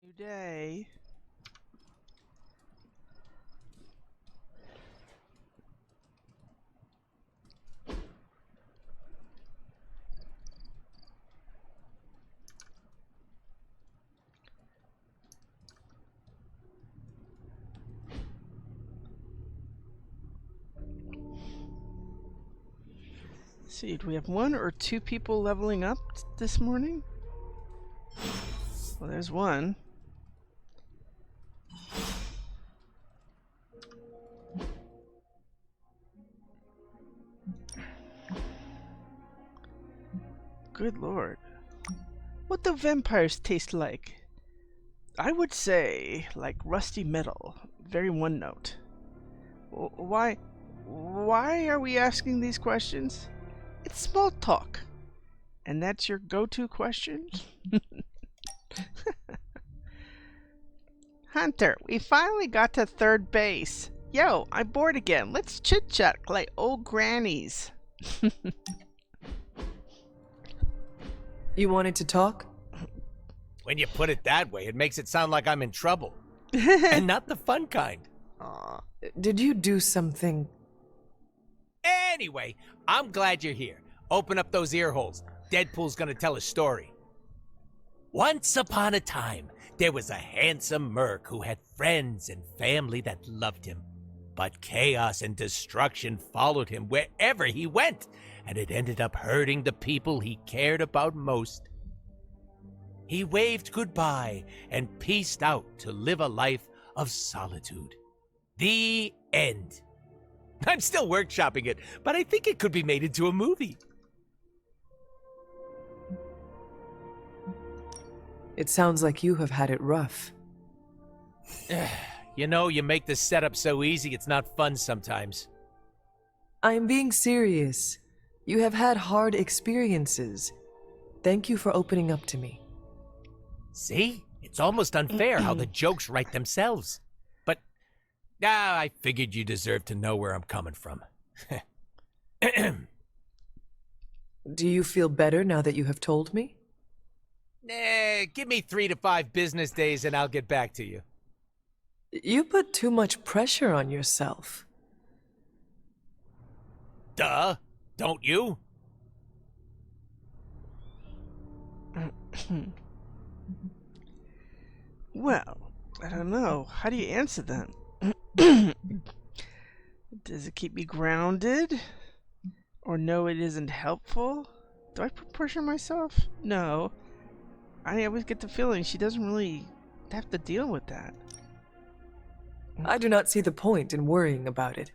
New day. Let's see, do we have one or two people leveling up this morning? Well, there's one. Good lord. What do vampires taste like? I would say like rusty metal. Very one note. Why are we asking these questions? It's small talk. And that's your go-to question? Hunter, we finally got to third base. Yo, I'm bored again. Let's chit-chat like old grannies. You wanted to talk? When you put it that way, it makes it sound like I'm in trouble. And not the fun kind. Did you do something? Anyway, I'm glad you're here. Open up those ear holes. Deadpool's gonna tell a story. Once upon a time, there was a handsome merc who had friends and family that loved him. But chaos and destruction followed him wherever he went, and it ended up hurting the people he cared about most. He waved goodbye and peaced out to live a life of solitude. The end. I'm still workshopping it, but I think it could be made into a movie. It sounds like you have had it rough. You know, you make the setup so easy, it's not fun sometimes. I am being serious. You have had hard experiences. Thank you for opening up to me. See? It's almost unfair how the jokes write themselves. But, I figured you deserved to know where I'm coming from. Do you feel better now that you have told me? Give me 3 to 5 business days and I'll get back to you. You put too much pressure on yourself. Duh, don't you? Well, I don't know. How do you answer that? Does it keep me grounded? Or no, it isn't helpful? Do I put pressure on myself? No. I always get the feeling she doesn't really have to deal with that. I do not see the point in worrying about it.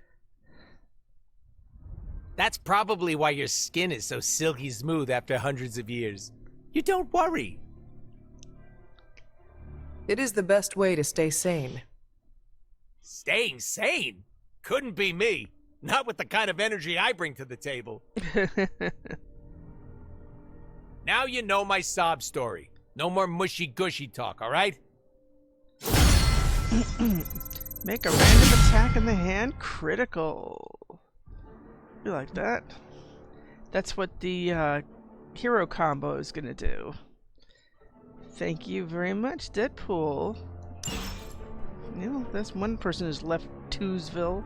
That's probably why your skin is so silky smooth after hundreds of years. You don't worry. It is the best way to stay sane. Staying sane? Couldn't be me. Not with the kind of energy I bring to the table. Now you know my sob story. No more mushy-gushy talk, all right? Make a random attack in the hand critical. You like that? That's what the hero combo is gonna do. Thank you very much, Deadpool. You know, that's one person who's left Twosville.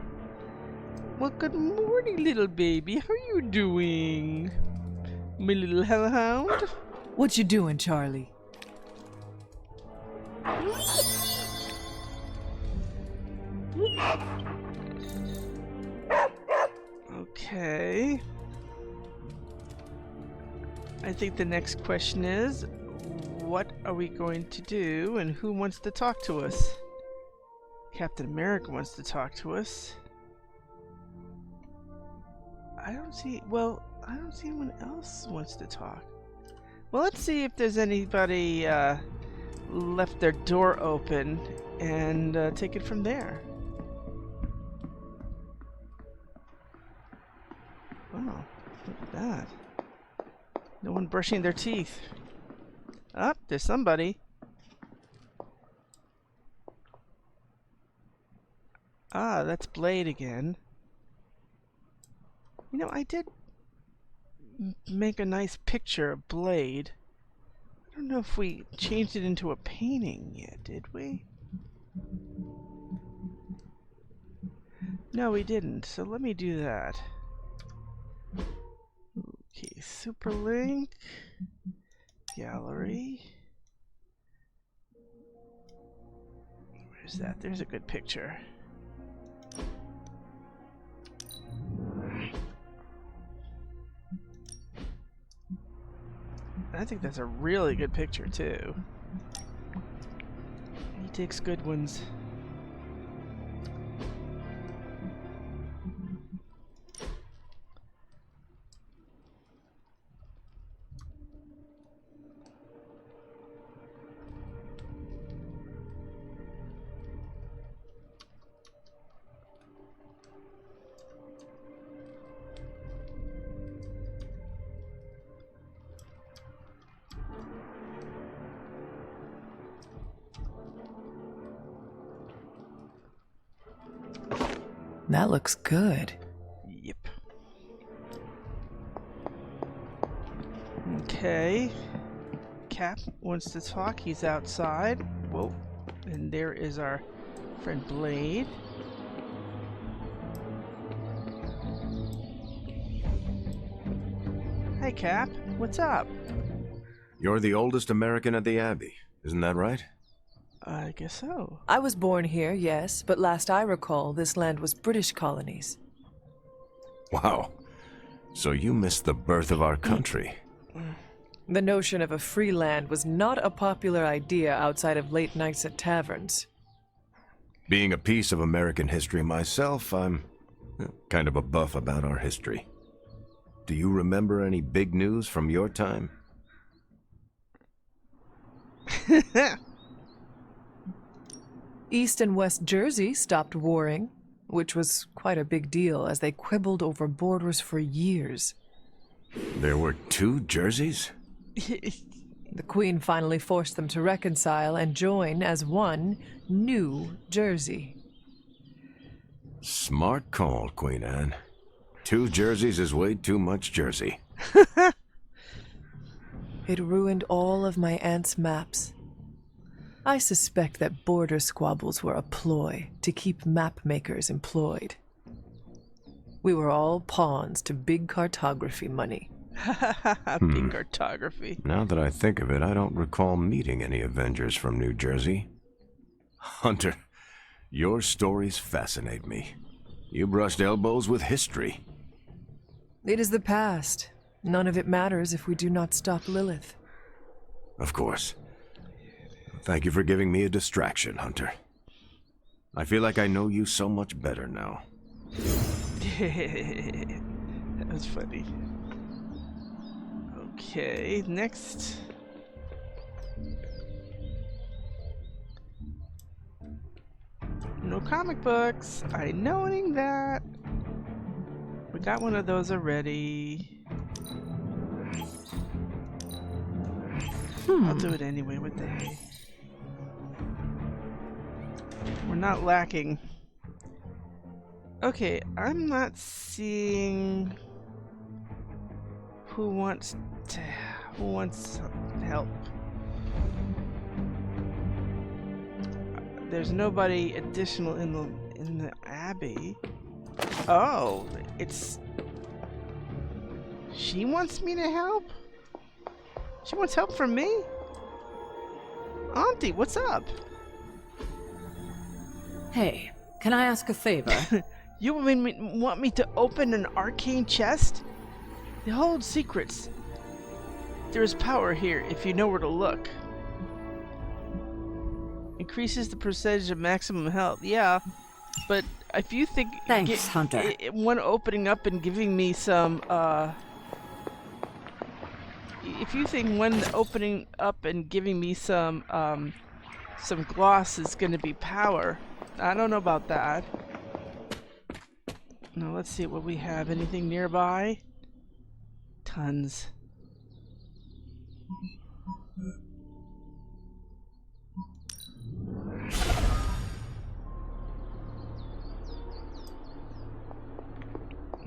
Well, good morning, little baby. How are you doing? My little hellhound? What you doing, Charlie? Okay. I think the next question is, what are we going to do and who wants to talk to us? Captain America wants to talk to us. I don't see anyone else wants to talk. Well, let's see if there's anybody left their door open and take it from there. Wow, look at that. No one brushing their teeth. Ah, there's somebody. Ah, that's Blade again. You know, I did make a nice picture of Blade. I don't know if we changed it into a painting yet, did we? No, we didn't, so let me do that. Okay, Superlink, Gallery. Where's that? There's a good picture. I think that's a really good picture, too. He takes good ones. That looks good. Yep. Okay. Cap wants to talk. He's outside. Whoa. And there is our friend Blade. Hey, Cap. What's up? You're the oldest American at the Abbey, isn't that right? I guess so. I was born here, yes, but last I recall, this land was British colonies. Wow. So you missed the birth of our country. The notion of a free land was not a popular idea outside of late nights at taverns. Being a piece of American history myself, I'm kind of a buff about our history. Do you remember any big news from your time? East and West Jersey stopped warring, which was quite a big deal as they quibbled over borders for years. There were 2 Jerseys? The Queen finally forced them to reconcile and join as one new Jersey. Smart call, Queen Anne. 2 Jerseys is way too much Jersey. It ruined all of my aunt's maps. I suspect that border squabbles were a ploy to keep map makers employed. We were all pawns to big cartography money. Big cartography. Now that I think of it, I don't recall meeting any Avengers from New Jersey. Hunter, your stories fascinate me. You brushed elbows with history. It is the past. None of it matters if we do not stop Lilith. Of course. Thank you for giving me a distraction, Hunter. I feel like I know you so much better now. That was funny. Okay, next. No comic books. I knowing that. We got one of those already. I'll do it anyway. What the heck? We're not lacking. Okay, I'm not seeing who wants help. There's nobody additional in the Abbey. Oh, she wants me to help? She wants help from me? Auntie, what's up? Hey, can I ask a favor? You want me to open an arcane chest? They hold secrets. There is power here if you know where to look. Increases the percentage of maximum health. Yeah, but if you think... Thanks, Hunter. One opening up and giving me some, if you think one opening up and giving me some gloss is going to be power, I don't know about that. Now let's see what we have. Anything nearby? Tons.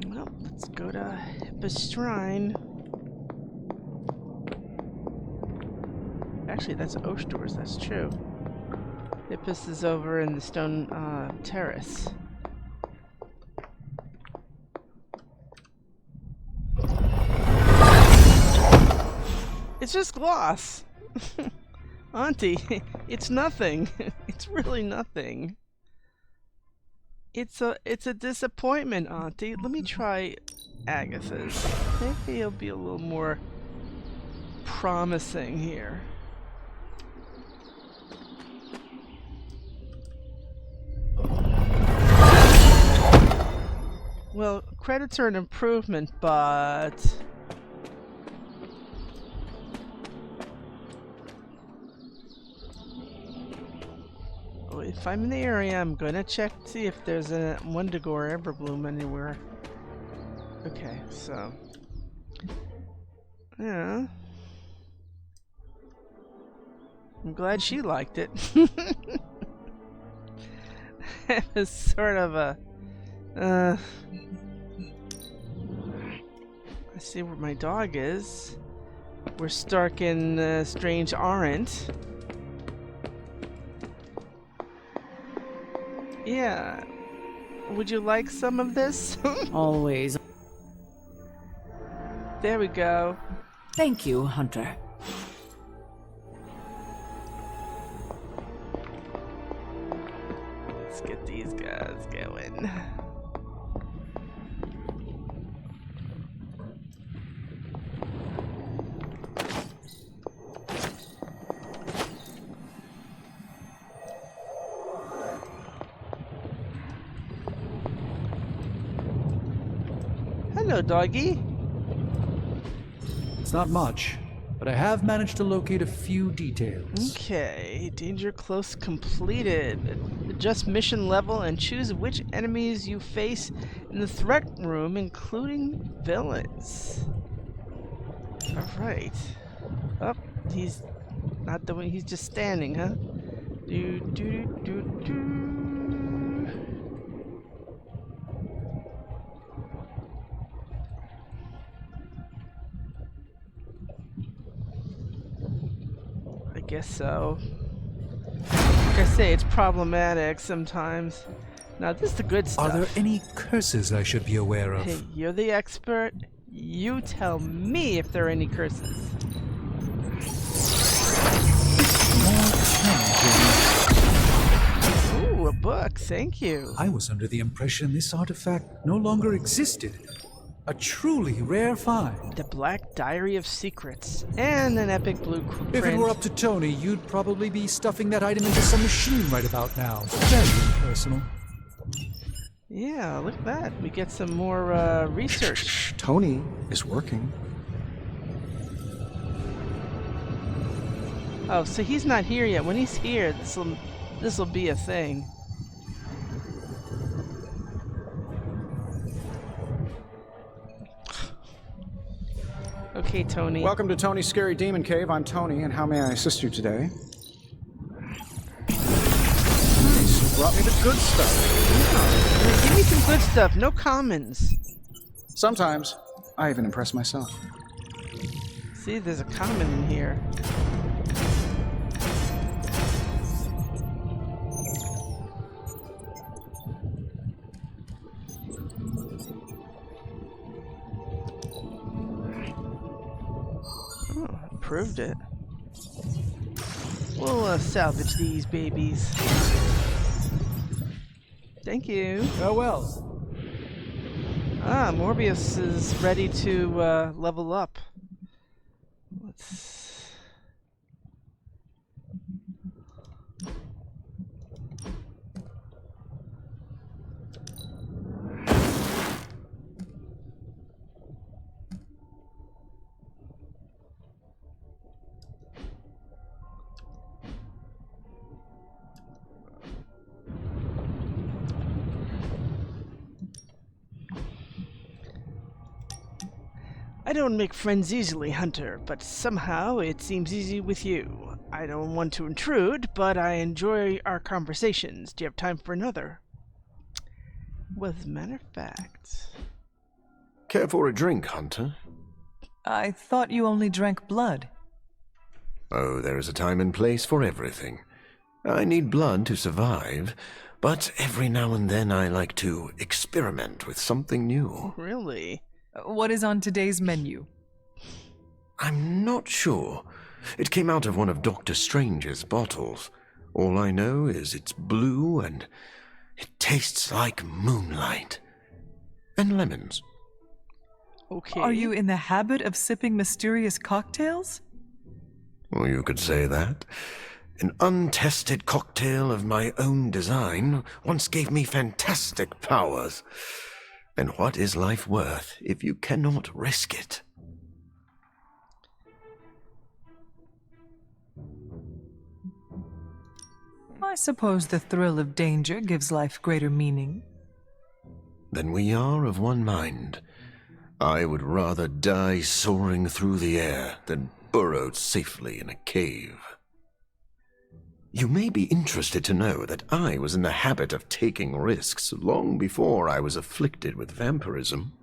Well, let's go to Hippus Shrine. Actually, that's Oshdoors, that's true. Hippus is over in the stone terrace. It's just gloss. Auntie, it's nothing. It's really nothing. It's a disappointment, Auntie. Let me try Agatha's. Maybe it'll be a little more promising here. Well, credits are an improvement, but if I'm in the area, I'm gonna check to see if there's a Wundagore Everbloom anywhere. Okay, so yeah, I'm glad she liked it. It was sort of a I see where my dog is. Where Stark and Strange aren't. Yeah. Would you like some of this? Always. There we go. Thank you, Hunter. Let's get these guys going. Hello, doggy. It's not much, but I have managed to locate a few details. Okay, danger close completed. Adjust mission level and choose which enemies you face in the threat room, including villains. Alright. Oh, he's not the one, he's just standing, huh? Do do do do. I guess so. Like I say, it's problematic sometimes. Now, this is the good stuff. Are there any curses I should be aware of? Hey, you're the expert. You tell me if there are any curses. Ooh, a book. Thank you. I was under the impression this artifact no longer existed. A truly rare find. The Black Diary of Secrets. And an epic blueprint. If it were up to Tony, you'd probably be stuffing that item into some machine right about now. Very personal. Yeah, look at that. We get some more research. Tony is working. Oh, so he's not here yet. When he's here, this'll be a thing. Okay, Tony. Welcome to Tony's Scary Demon Cave. I'm Tony, and how may I assist you today? Nice. Brought me the good stuff. Give me some good stuff. No commons. Sometimes, I even impress myself. See, there's a common in here. Oh, proved it. We'll salvage these babies. Thank you. Farewell. Ah, Morbius is ready to level up. Let's... I don't make friends easily, Hunter, but somehow it seems easy with you. I don't want to intrude, but I enjoy our conversations. Do you have time for another? Well, as a matter of fact... Care for a drink, Hunter? I thought you only drank blood. Oh, there is a time and place for everything. I need blood to survive, but every now and then I like to experiment with something new. Really? What is on today's menu? I'm not sure. It came out of one of Dr. Strange's bottles. All I know is it's blue and it tastes like moonlight. And lemons. Okay. Are you in the habit of sipping mysterious cocktails? Well, you could say that. An untested cocktail of my own design once gave me fantastic powers. And what is life worth if you cannot risk it? I suppose the thrill of danger gives life greater meaning. Then we are of one mind. I would rather die soaring through the air than burrowed safely in a cave. You may be interested to know that I was in the habit of taking risks long before I was afflicted with vampirism.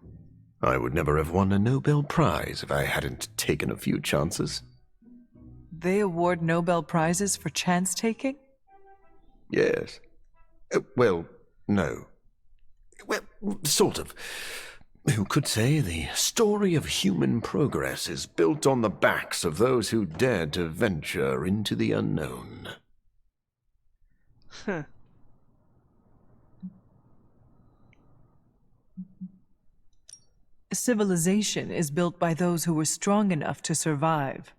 I would never have won a Nobel Prize if I hadn't taken a few chances. They award Nobel Prizes for chance-taking? Yes. Well, no. Well, sort of. Who could say the story of human progress is built on the backs of those who dared to venture into the unknown? Huh. Civilization is built by those who were strong enough to survive.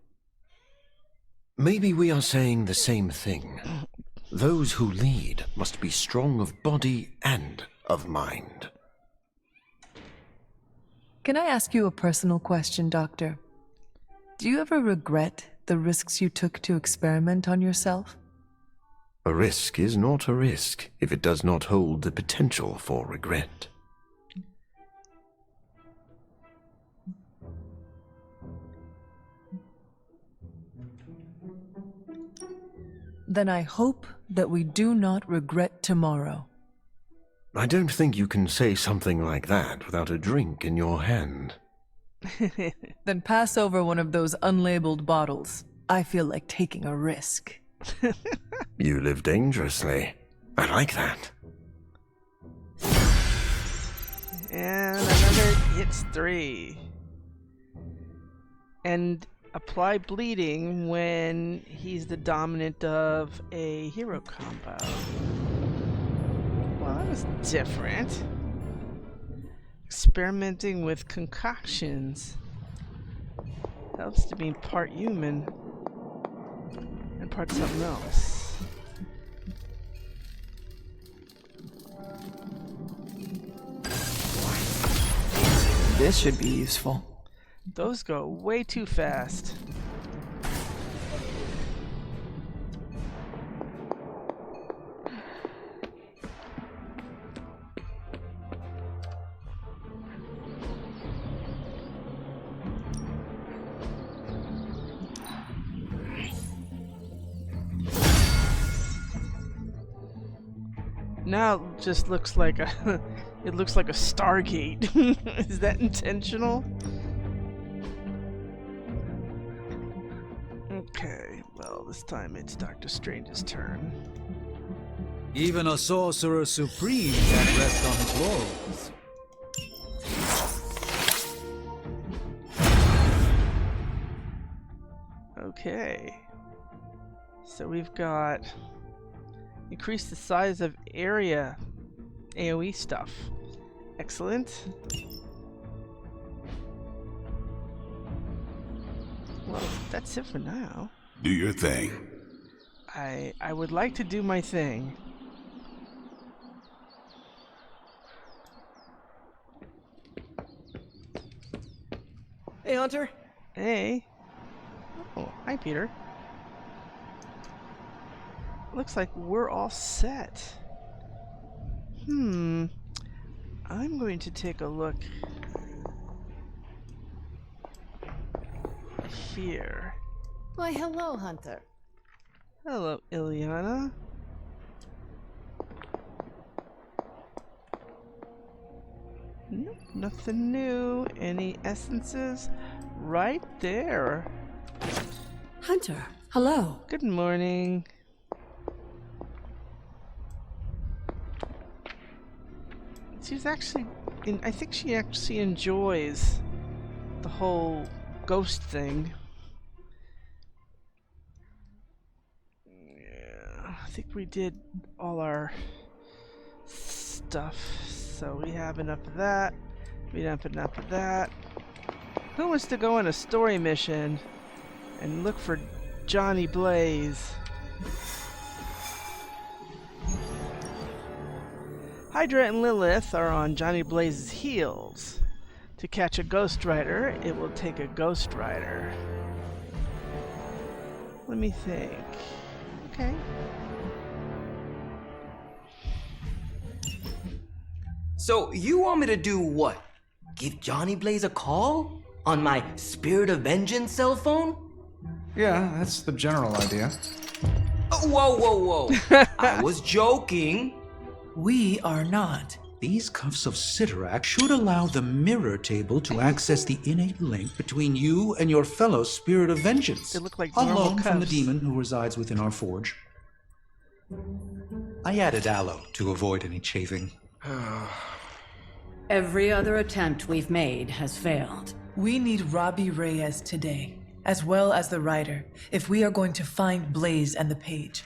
Maybe we are saying the same thing. Those who lead must be strong of body and of mind. Can I ask you a personal question, Doctor? Do you ever regret the risks you took to experiment on yourself? A risk is not a risk if it does not hold the potential for regret. Then I hope that we do not regret tomorrow. I don't think you can say something like that without a drink in your hand. Then pass over one of those unlabeled bottles. I feel like taking a risk. You live dangerously. I like that. And another hits 3. And apply bleeding when he's the dominant of a hero combo. Well, that was different. Experimenting with concoctions helps to be part human and part something else. This should be useful. Those go way too fast. Now it just looks like a it looks like a Stargate. Is that intentional? Okay, well, this time it's Doctor Strange's turn. Even a sorcerer supreme can't rest on his laurels. Okay. So we've got increase the size of area AoE stuff. Excellent. Well, that's it for now. Do your thing. I would like to do my thing. Hey, Hunter. Hey. Oh, hi, Peter. Looks like we're all set. I'm going to take a look here. Why, hello, Hunter. Hello, Ileana. Nope, nothing new. Any essences? Right there. Hunter, Hello. Good morning. She's actually, I think she actually enjoys the whole ghost thing. Yeah, I think we did all our stuff, so we have enough of that. We have enough of that. Who wants to go on a story mission and look for Johnny Blaze? Hydra and Lilith are on Johnny Blaze's heels. To catch a Ghost Rider, it will take a Ghost Rider. Let me think. Okay. So, you want me to do what? Give Johnny Blaze a call? On my Spirit of Vengeance cell phone? Yeah, that's the general idea. Oh, whoa. I was joking. We are not. These cuffs of Sidorak should allow the mirror table to access the innate link between you and your fellow Spirit of Vengeance. They look like on normal loan from the cuffs. demon who resides within our forge. I added aloe to avoid any chafing. Every other attempt we've made has failed. We need Robbie Reyes today, as well as the Rider, if we are going to find Blaze and the Page.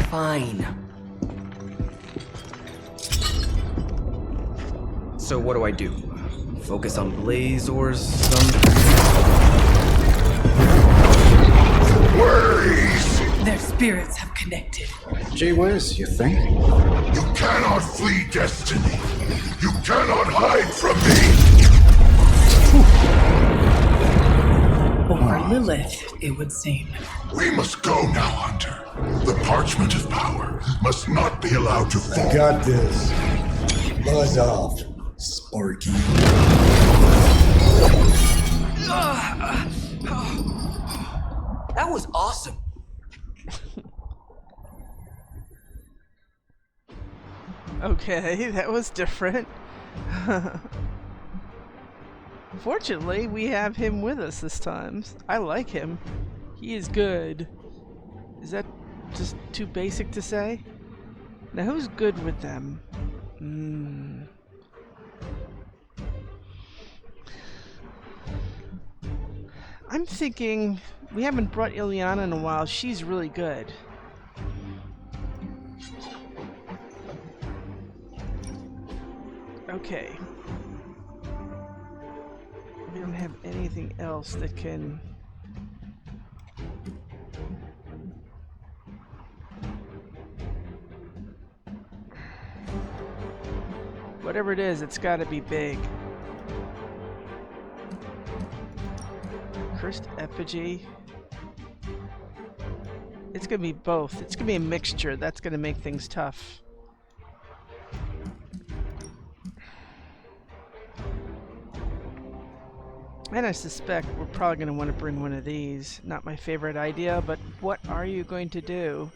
Fine. So what do I do? Focus on Blaze or some... Their spirits have connected. Gee whiz, you think? You cannot flee destiny. You cannot hide from me. Or Lilith, it would seem. We must go now, Hunter. The Parchment of Power must not be allowed to fall. Got this. Buzz off, Sparky. That was awesome. Okay, that was different. Fortunately, we have him with us this time. I like him. He is good. Is that just too basic to say? Now, who's good with them? I'm thinking we haven't brought Ileana in a while. She's really good. Okay. We don't have anything else that can... Whatever it is, it's gotta be big. Cursed Effigy. It's gonna be both. It's gonna be a mixture. That's gonna make things tough. And I suspect we're probably going to want to bring one of these. Not my favorite idea, but what are you going to do?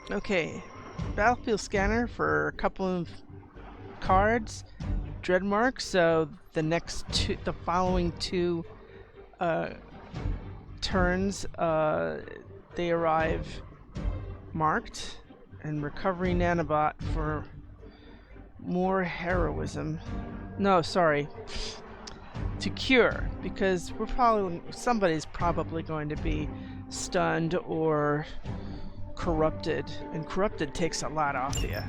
Okay. Battlefield scanner for a couple of cards. Dreadmark, so the following two turns, they arrive marked. And recovery nanobot for more heroism. No, sorry. To cure, because somebody's probably going to be stunned or corrupted, and corrupted takes a lot off you.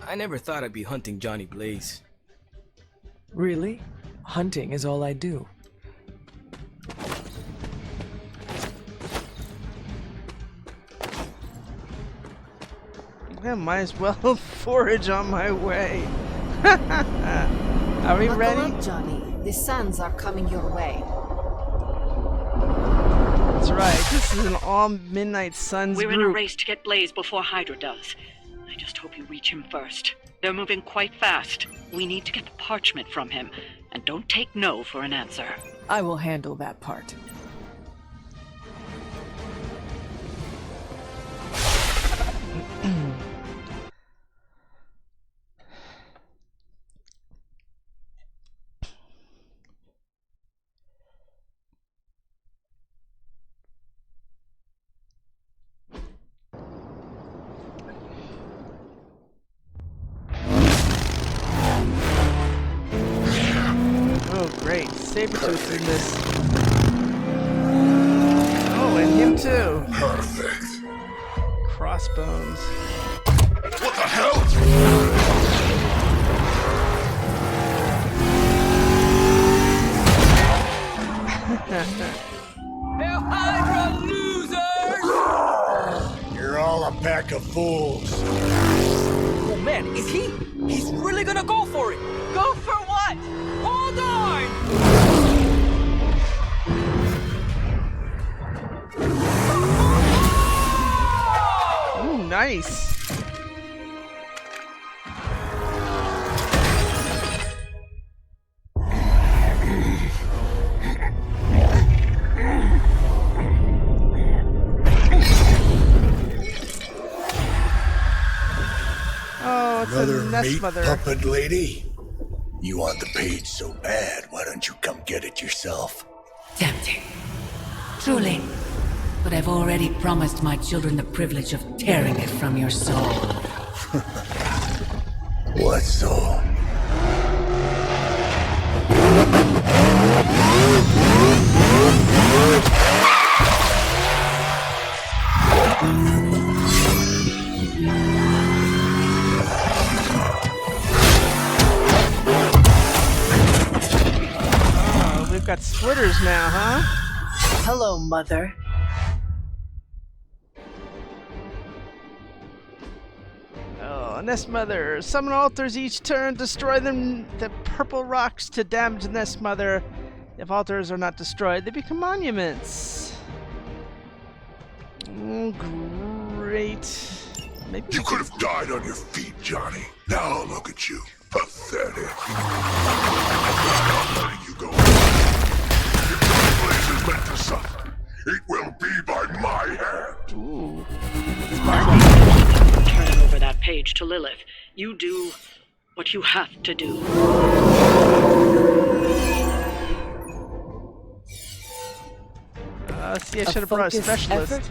I never thought I'd be hunting Johnny Blaze. Really? Hunting is all I do. I might as well forage on my way. Are we Buckle ready? up, Johnny. The sands are coming your way. That's right. This is an all Midnight Suns We're group. in a race to get Blaze before Hydra does. I just hope you reach him first. They're moving quite fast. We need to get the parchment from him, And don't take no for an answer. I will handle that part. Oh, great. Sabretooth's in this. Oh, and him too. Perfect. Crossbones. What the hell? Hail Hydra, losers! You're all a pack of fools. Oh man, is he? He's really gonna go for it! Go for what? Hold on! Ooh, nice. Oh, it's Another a nest meat mother. puppet lady? You want the page so bad, why don't you come get it yourself? Tempting. Truly. But I've already promised my children the privilege of tearing it from your soul. What soul? Oh, we've got splitters now, huh? Hello, Mother. Oh, Nest Mother. Summon altars each turn. Destroy them. The purple rocks to damage Nest Mother. If altars are not destroyed, they become monuments. Oh, great. Maybe You could have died on your feet, Johnny. Now look at you. Pathetic. I'm not letting you go. If Johnny Blaze is meant to suffer, it will be by my hand. Ooh. Turn over that page to Lilith. You do what you have to do. See, I should have brought a focused specialist. effort?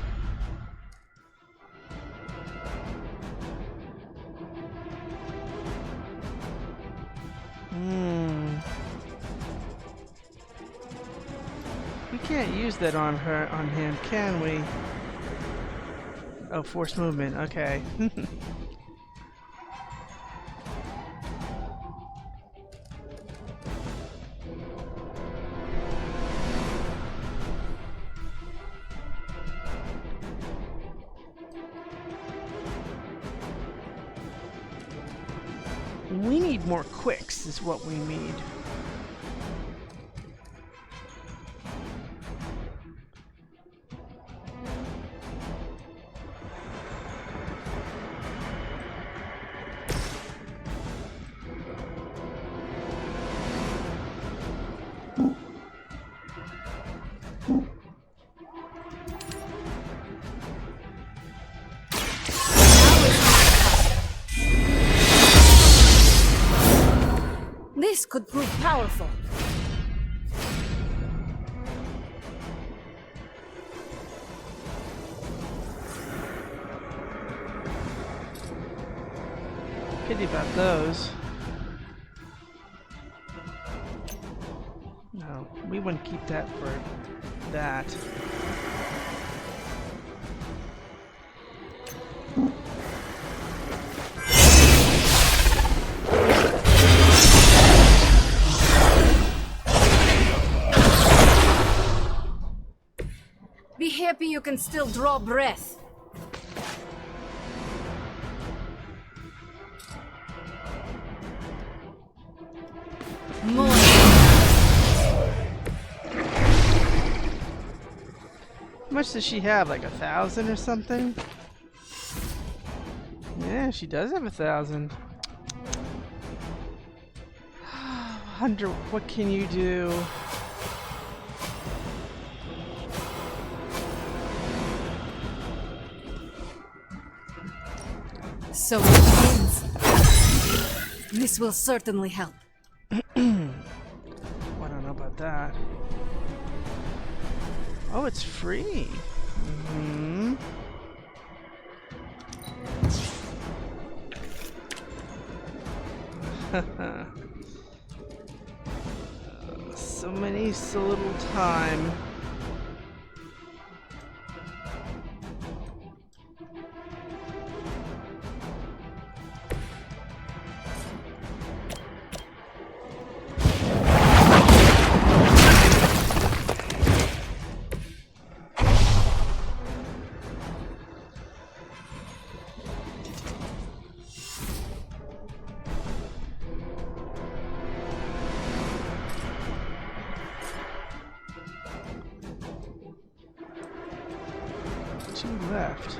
We can't use that on him, can we? Oh, forced movement. Okay. We need more quicks, is what we need. This could prove powerful. Pity about those. No, we wouldn't keep that for that. Be happy you can still draw breath. More. How much does she have? Like 1,000 or something? Yeah, she does have 1,000. Hunter, what can you do? So it begins. This will certainly help. Well, I don't know about that. Oh, it's free. Mm-hmm. So many, so little time. Two left.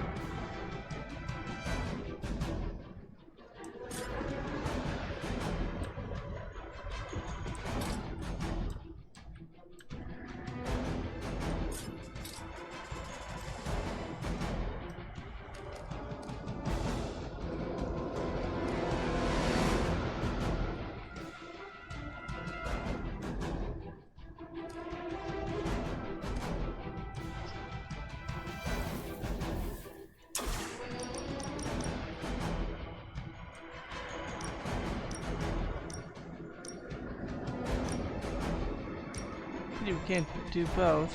You can't do both.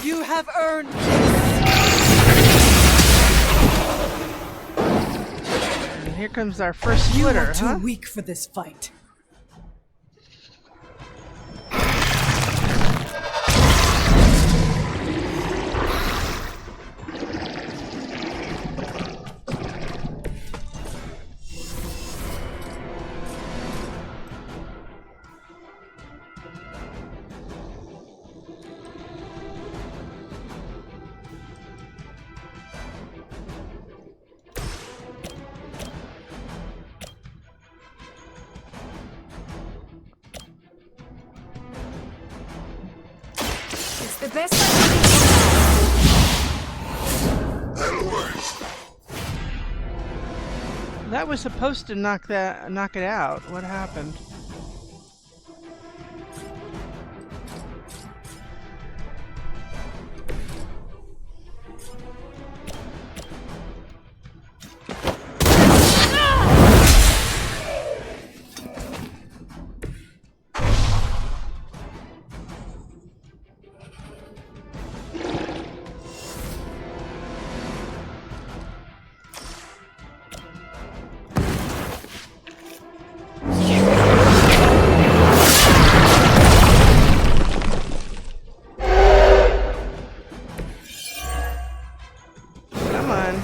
You have earned this! And here comes our first You splitter, are too huh? weak for this fight. The best I That was supposed to knock it out. What happened? Come on.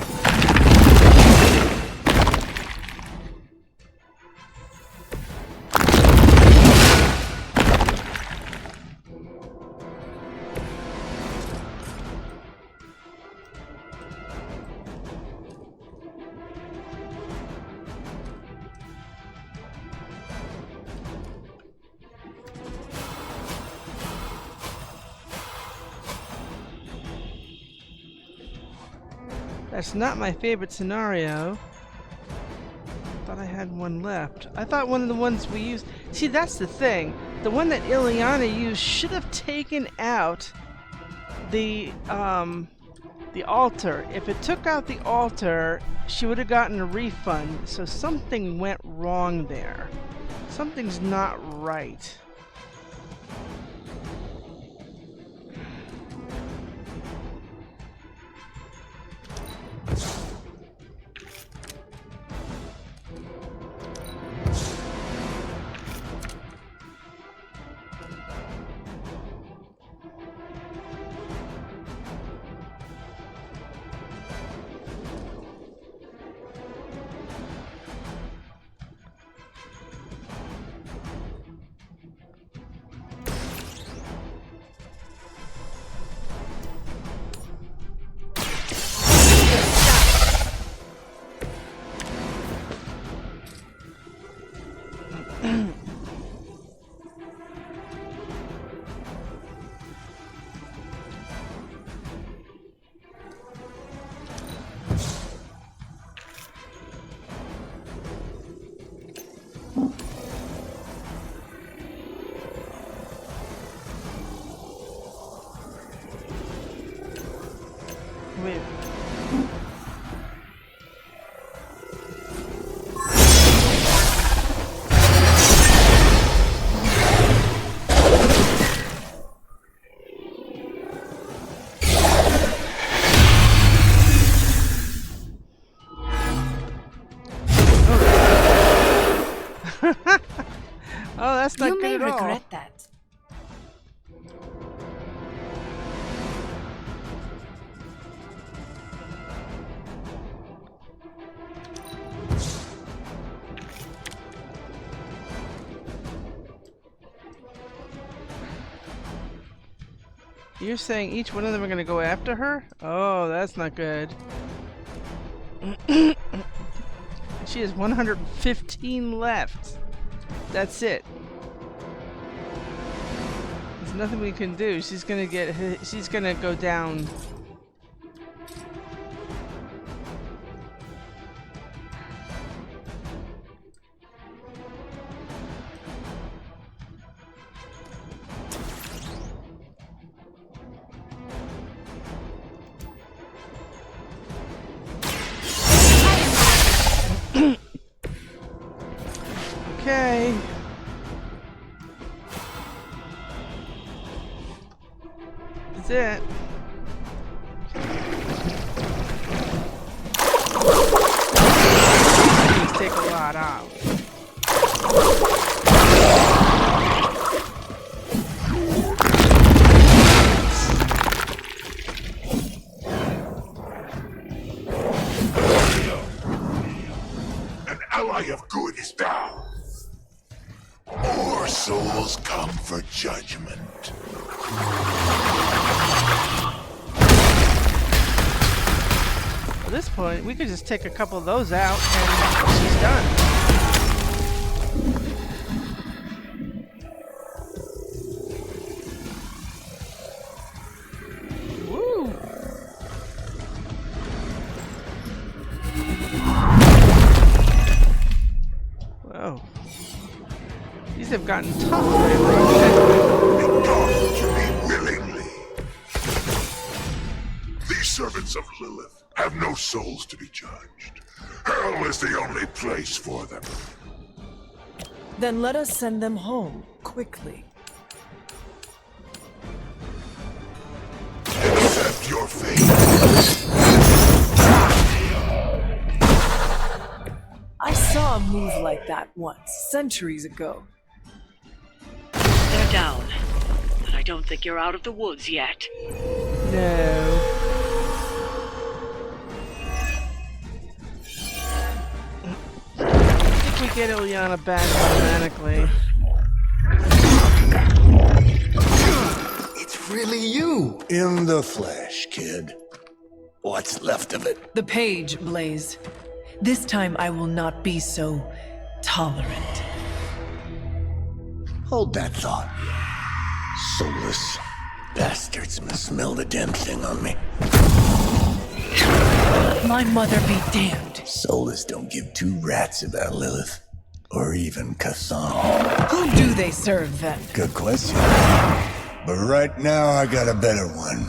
That's not my favorite scenario. Thought I had one left. I thought one of the ones we used... See, that's the thing. The one that Ileana used should have taken out the altar. If it took out the altar, she would have gotten a refund. So something went wrong there. Something's not right. that's not You may good at all. regret that. You're saying each one of them are gonna go after her? Oh, that's not good. She has 115 left. That's it. There's nothing we can do. She's gonna go down. Okay. That's it. These take a lot out. An ally of good is down. More souls come for judgment. At this point, we could just take a couple of those out and she's done. Woo! Whoa. These have gotten tough lately. Come to me willingly. These servants of Lilith have no souls to be judged. Hell is the only place for them. Then let us send them home, quickly. Accept your fate. I saw a move like that once, centuries ago. They're down. But I don't think you're out of the woods yet. No. I think we get Ilyana back automatically. It's really you in the flesh, kid. What's left of it? The page, Blaze. This time I will not be so tolerant. Hold that thought. Soulless bastards must smell the damn thing on me. My mother be damned. Soulless don't give two rats about Lilith. Or even Kassan. Who do they serve then? Good question. But right now I got a better one.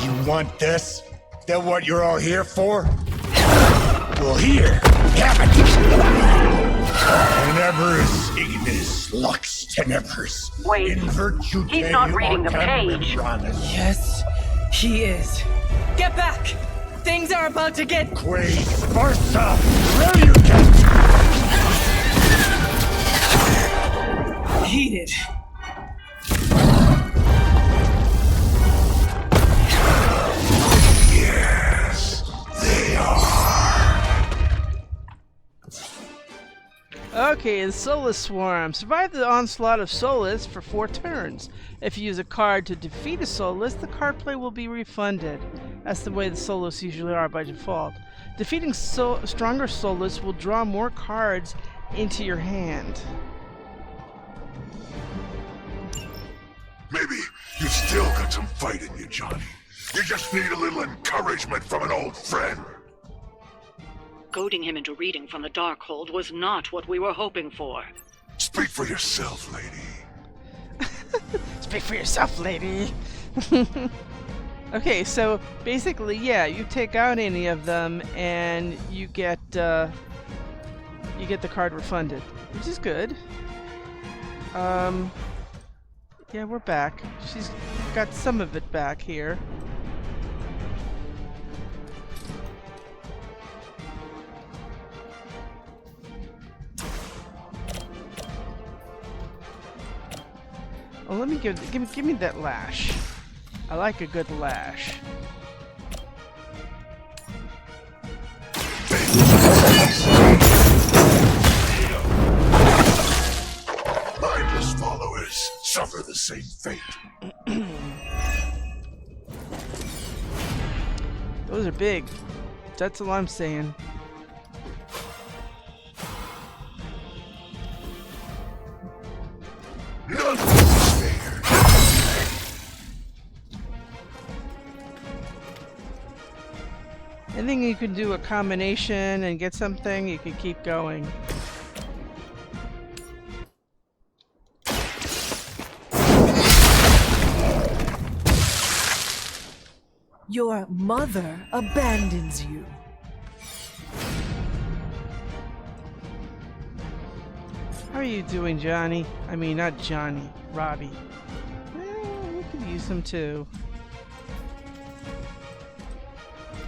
You want this? That what you're all here for? Well, here, have it! Tenebris ignis lux tenebris. Wait, in virtue he's not reading the page. Yes, he is. Get back! Things are about to get... Quae Sparsa! Relucant! heated. Yes, they are. Okay, the Soulless Swarm. Survive the onslaught of Soulless for 4 turns. If you use a card to defeat a Soulless, the card play will be refunded. That's the way the Soulless usually are by default. Defeating stronger Soulless will draw more cards into your hand. Maybe you've still got some fight in you, Johnny. You just need a little encouragement from an old friend. Goading him into reading from the Darkhold was not what we were hoping for. Speak for yourself, lady. Speak for yourself, lady. Okay, so basically, yeah, you take out any of them and you get the card refunded, which is good. Yeah, we're back. She's got some of it back here. Oh, let me give me that lash. I like a good lash. Mindless followers suffer the same fate. Those are big. That's all I'm saying. None spared. I think you can do a combination and get something, you can keep going. Your mother abandons you. How are you doing, Johnny? I mean, not Johnny, Robbie. Well, we could use him too.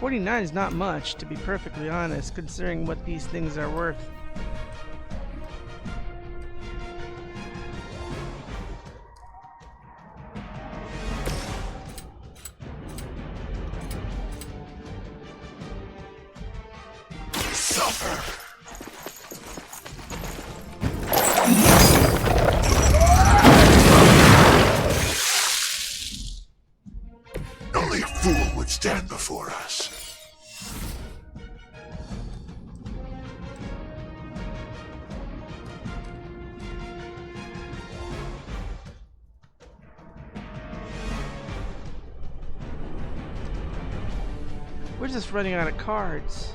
49 is not much, to be perfectly honest, considering what these things are worth. Only a fool would stand before us. We're just running out of cards.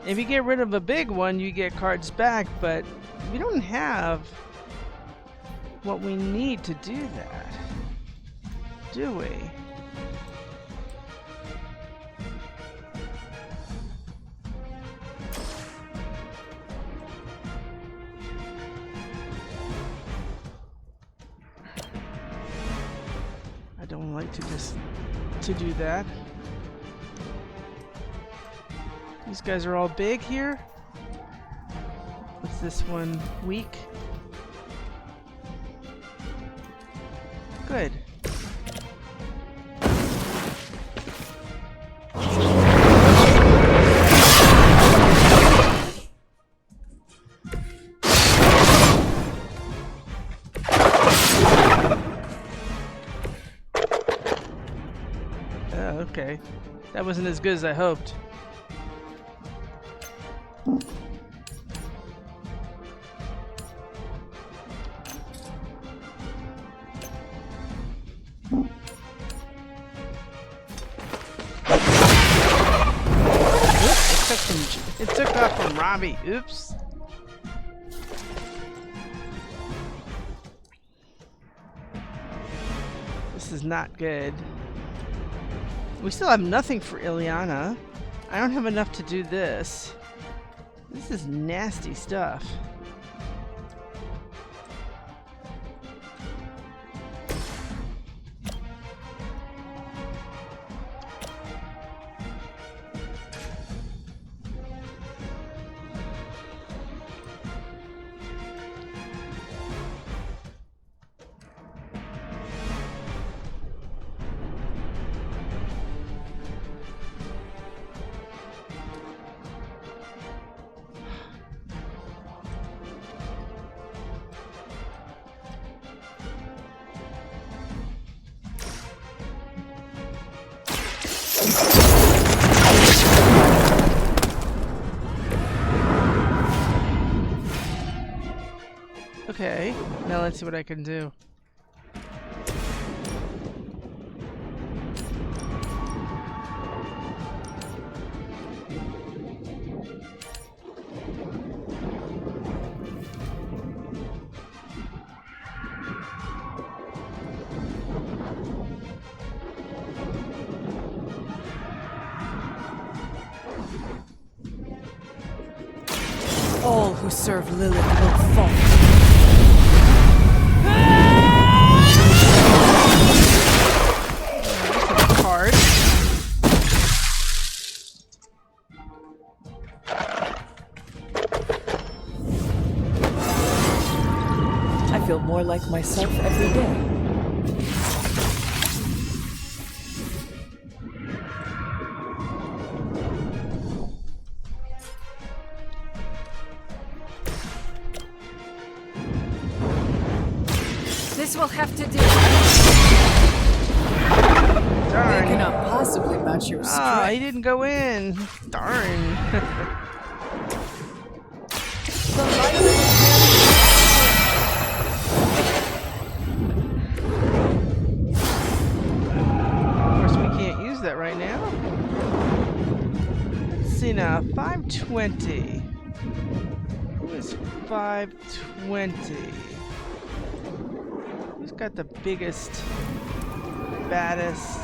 If you get rid of a big one, you get cards back, but we don't have what we need to do that, do we? I don't like to do that. These guys are all big here. What's this one? Weak? Good. Oh, okay. That wasn't as good as I hoped. It took off from Robbie. Oops. This is not good. We still have nothing for Ileana. I don't have enough to do this. This is nasty stuff. Okay, now let's see what I can do. All who serve Lilith will fall. Card. I feel more like myself every day. This will have to do. Darn. They cannot possibly match your strength. Ah, he didn't go in. Darn. Of course, we can't use that right now. Let's see now. 520. Who is 520? Who's got the biggest, baddest?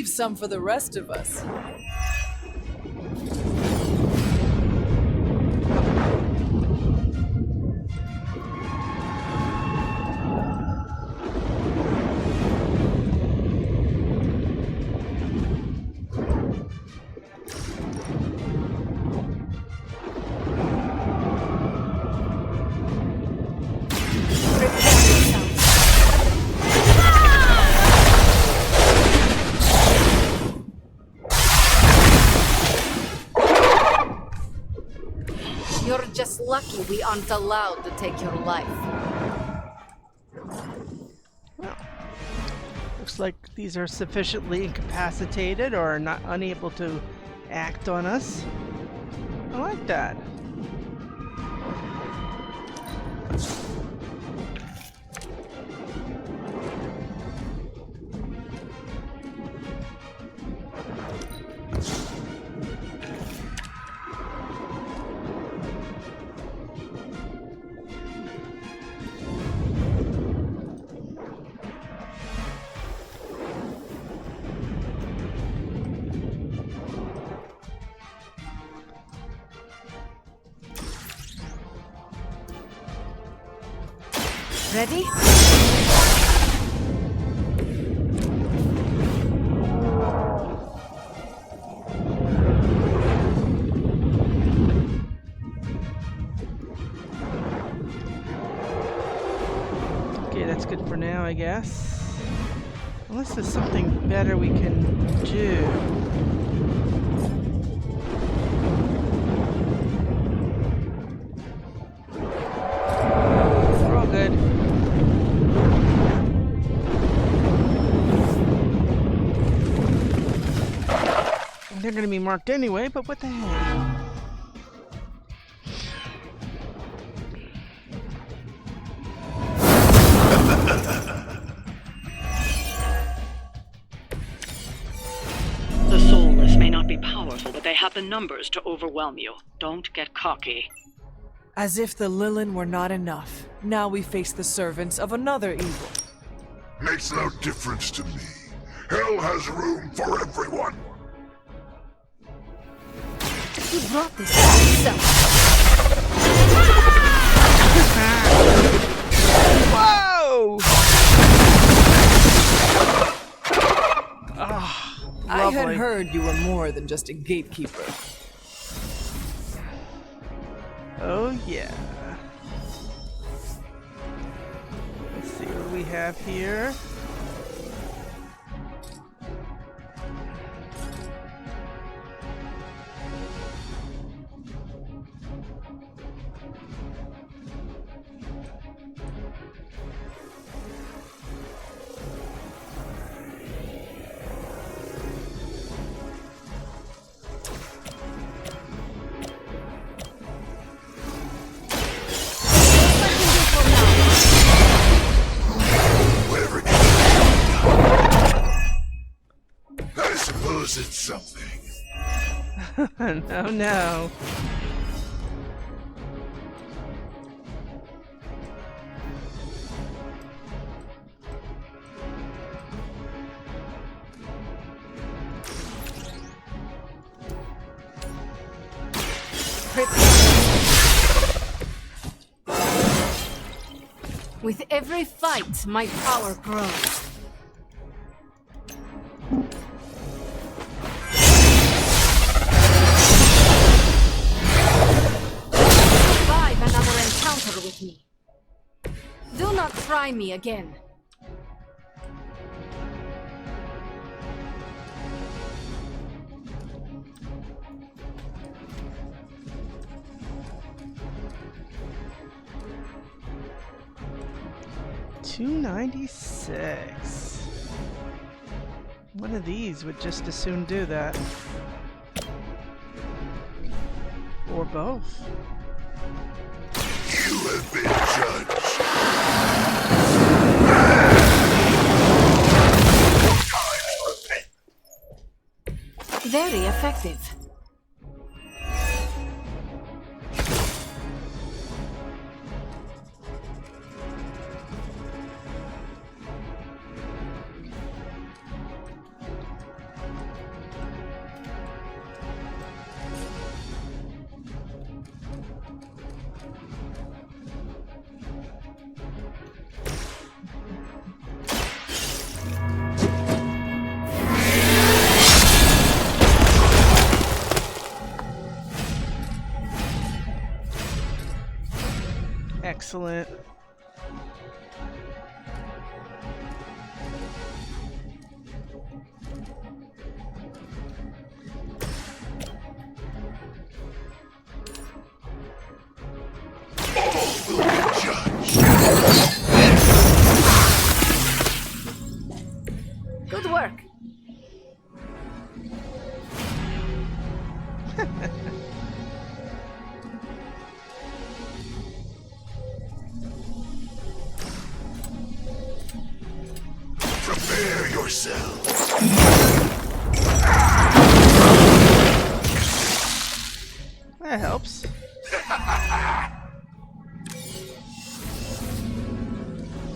Some for the rest of us. Just lucky we aren't allowed to take your life. Well, looks like these are sufficiently incapacitated or not unable to act on us. I like that. Ready? Okay, that's good for now, I guess. Unless there's something better we can do. They're going to be marked anyway, but what the hell? The soulless may not be powerful, but they have the numbers to overwhelm you. Don't get cocky. As if the Lilith were not enough, now we face the servants of another evil. Makes no difference to me. Hell has room for everyone. You brought this on yourself. Whoa! I had heard you were more than just a gatekeeper. Oh yeah. Let's see what we have here. Was it something? No, no. With every fight, my power grows. Survive another encounter with me. Do not try me again. $296. One of these would just as soon do that. Or both. You have been judged. Very effective. Excellent. Good work. Prepare yourself. That helps.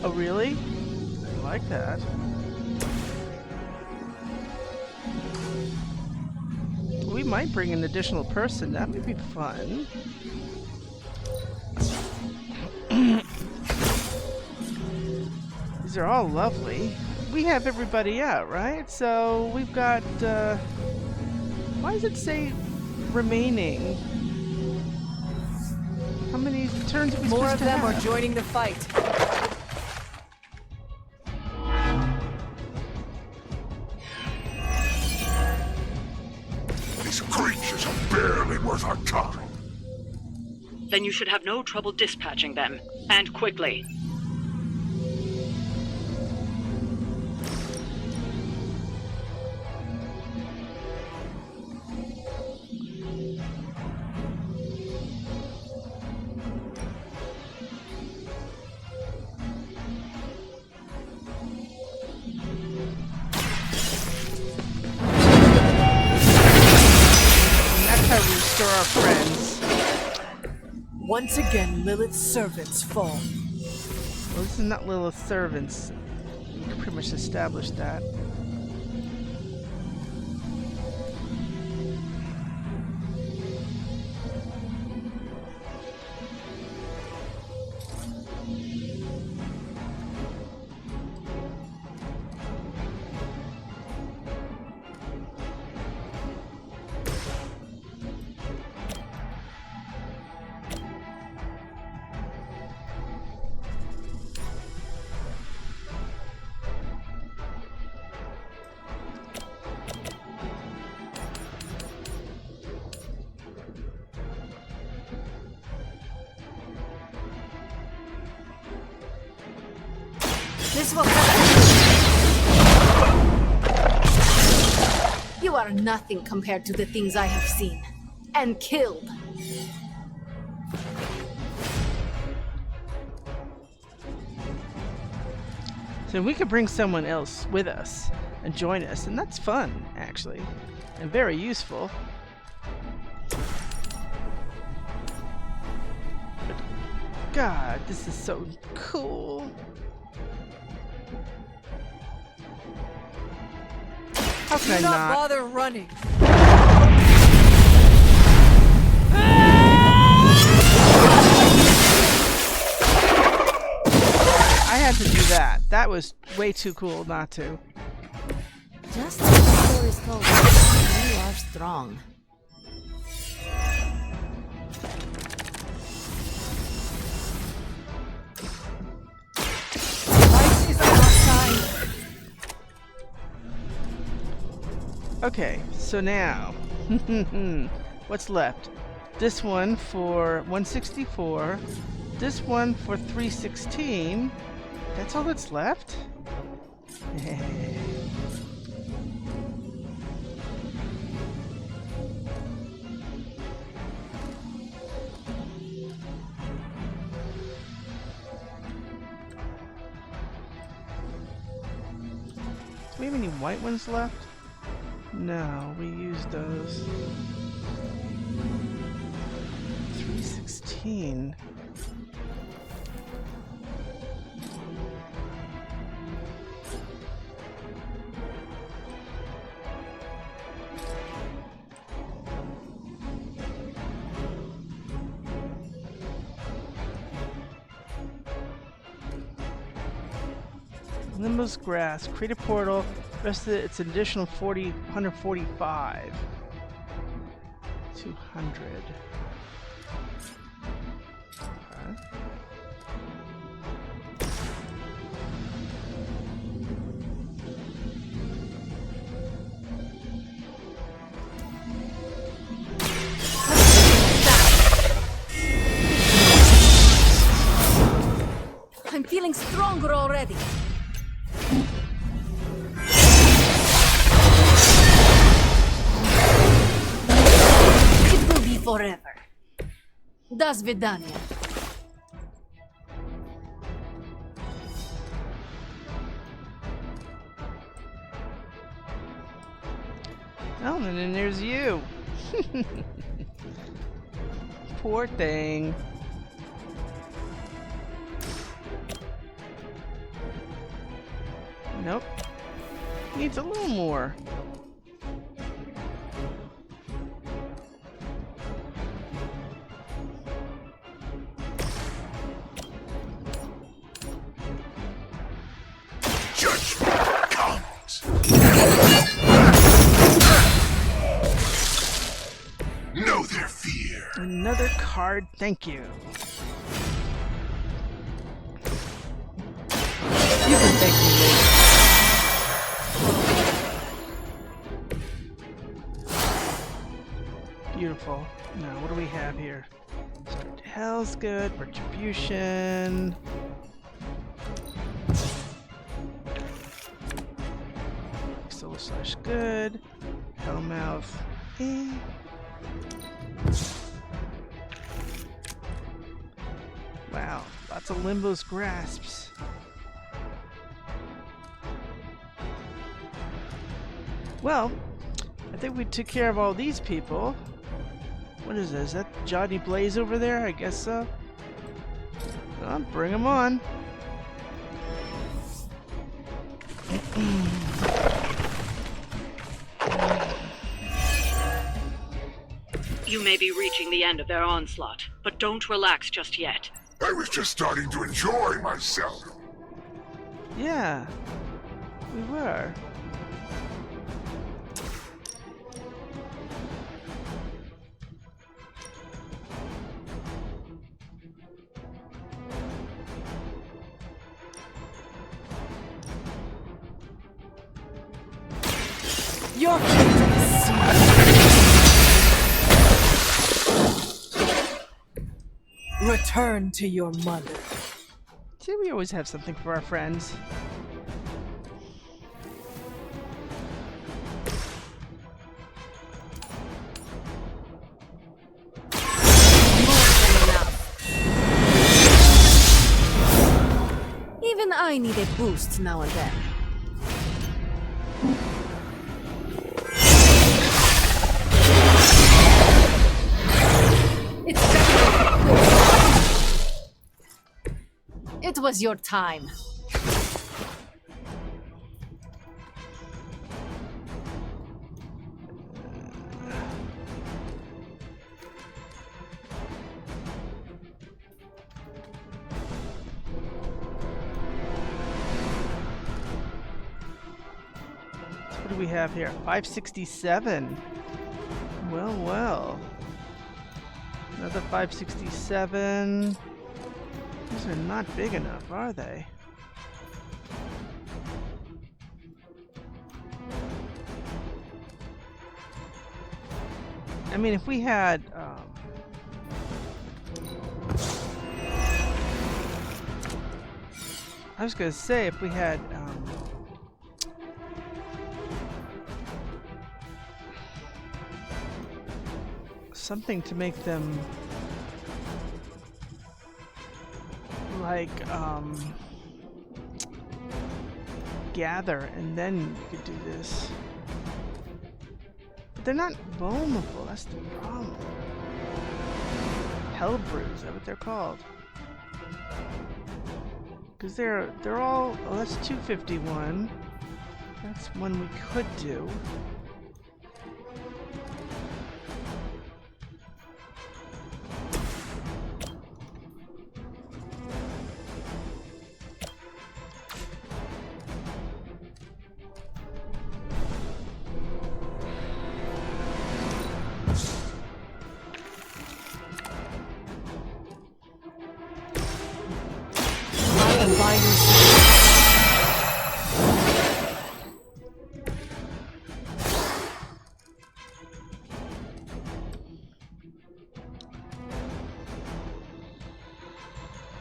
Oh, really? I like that. We might bring an additional person. That would be fun. These are all lovely. We have everybody out, right? So we've got, why does it say remaining? How many turns are we More supposed of to them have? are joining the fight. These creatures are barely worth our time. Then you should have no trouble dispatching them. And quickly. Restore our friends. Once again, Lilith's servants fall. Well, this is not Lilith's servants. You can pretty much establish that. This will You are nothing compared to the things I have seen and killed. So we could bring someone else with us. and join us, and that's fun, actually, and very useful. But God, this is so cool. How can I not bother running? I had to do that. That was way too cool not to. Just as the stories told us, you are strong. Life is outside. Okay, so now, what's left? This one for 164, this one for 316. That's all that's left? Do we have any white ones left? No, we used those. 316. Limbo's grass. Create a portal. Rest of it, it's an additional 145. 200. Okay. I'm feeling stronger already. It will be forever. До свидания. Oh, and then there's you. Poor thing. Nope. Needs a little more. Judgment comes. Know their fear. Another card, thank you. You can thank me later. Beautiful. Now, what do we have here? Hell's good. Retribution. / good. Hellmouth. Eh. Wow, lots of Limbo's grasps. Well, I think we took care of all these people. What is this? Is that Johnny Blaze over there? I guess so. Well, bring him on. You may be reaching the end of their onslaught, but don't relax just yet. I was just starting to enjoy myself. Yeah, we were. Your kingdom is sealed. Return to your mother. See, we always have something for our friends. Even I need a boost now and then. was your time. What do we have here? 567. Well, well. Another 567. These are not big enough, are they? I mean, if we had... I was gonna say, if we had... something to make them like gather, and then you could do this. But they're not vulnerable, that's the problem. Hell brews, is that what they're called? Because they're all, oh, that's 251. That's one we could do.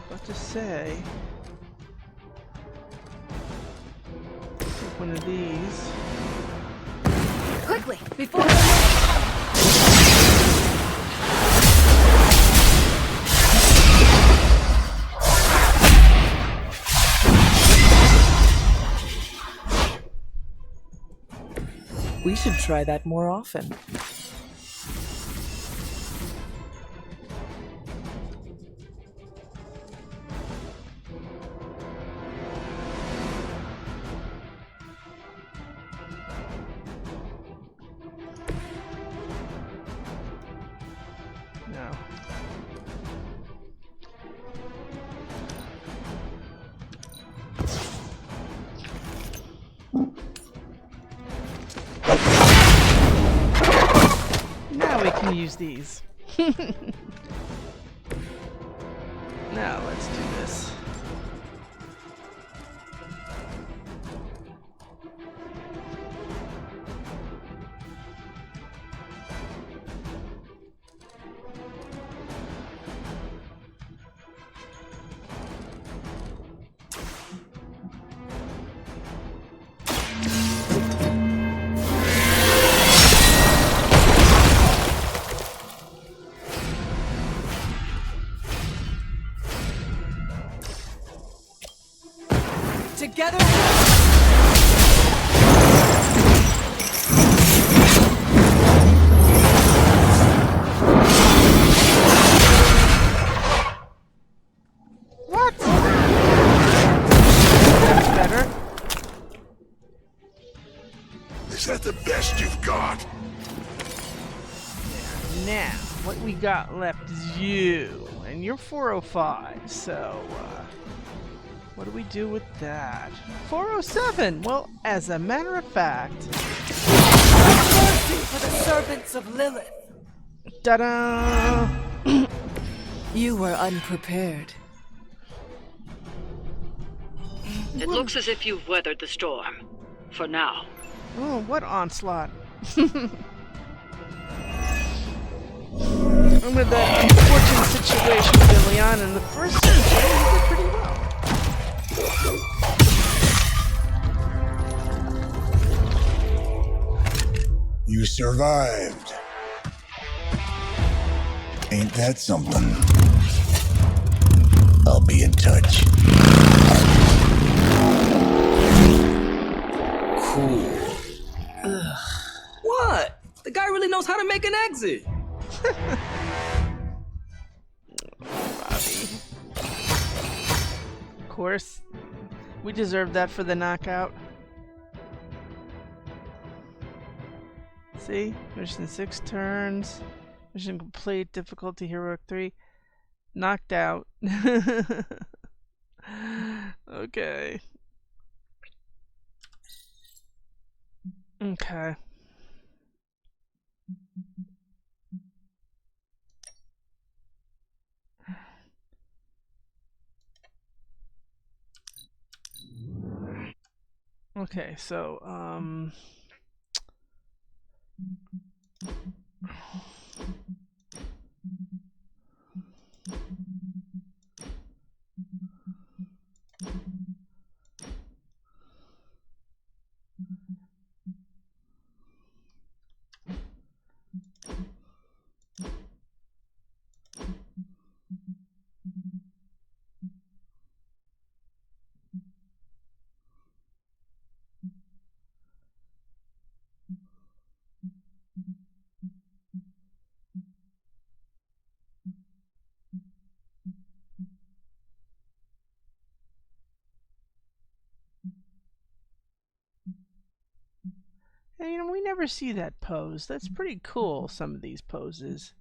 What to say? Take one of these. Quickly, before... We should try that more often. No. Now we can use these. Now let's do this. Together. What? That's better. Is that the best you've got? Now, what we got left is you, and you're 405, so, what do we do with that? 407! Well, as a matter of fact... Mercy for the servants of Lilith! Ta-da! You were unprepared. It looks as if you've weathered the storm. For now. Oh, what onslaught. Remember that unfortunate situation with Liliana in the first century, you did pretty well. You survived. Ain't that something? I'll be in touch. Cool. Ugh. What? The guy really knows how to make an exit. Robbie. Of course. We deserve that for the knockout. See? Mission 6 turns. Mission complete. Difficulty heroic 3. Knocked out. Okay. Okay. Okay, so, hey, you know, we never see that pose. That's pretty cool, some of these poses.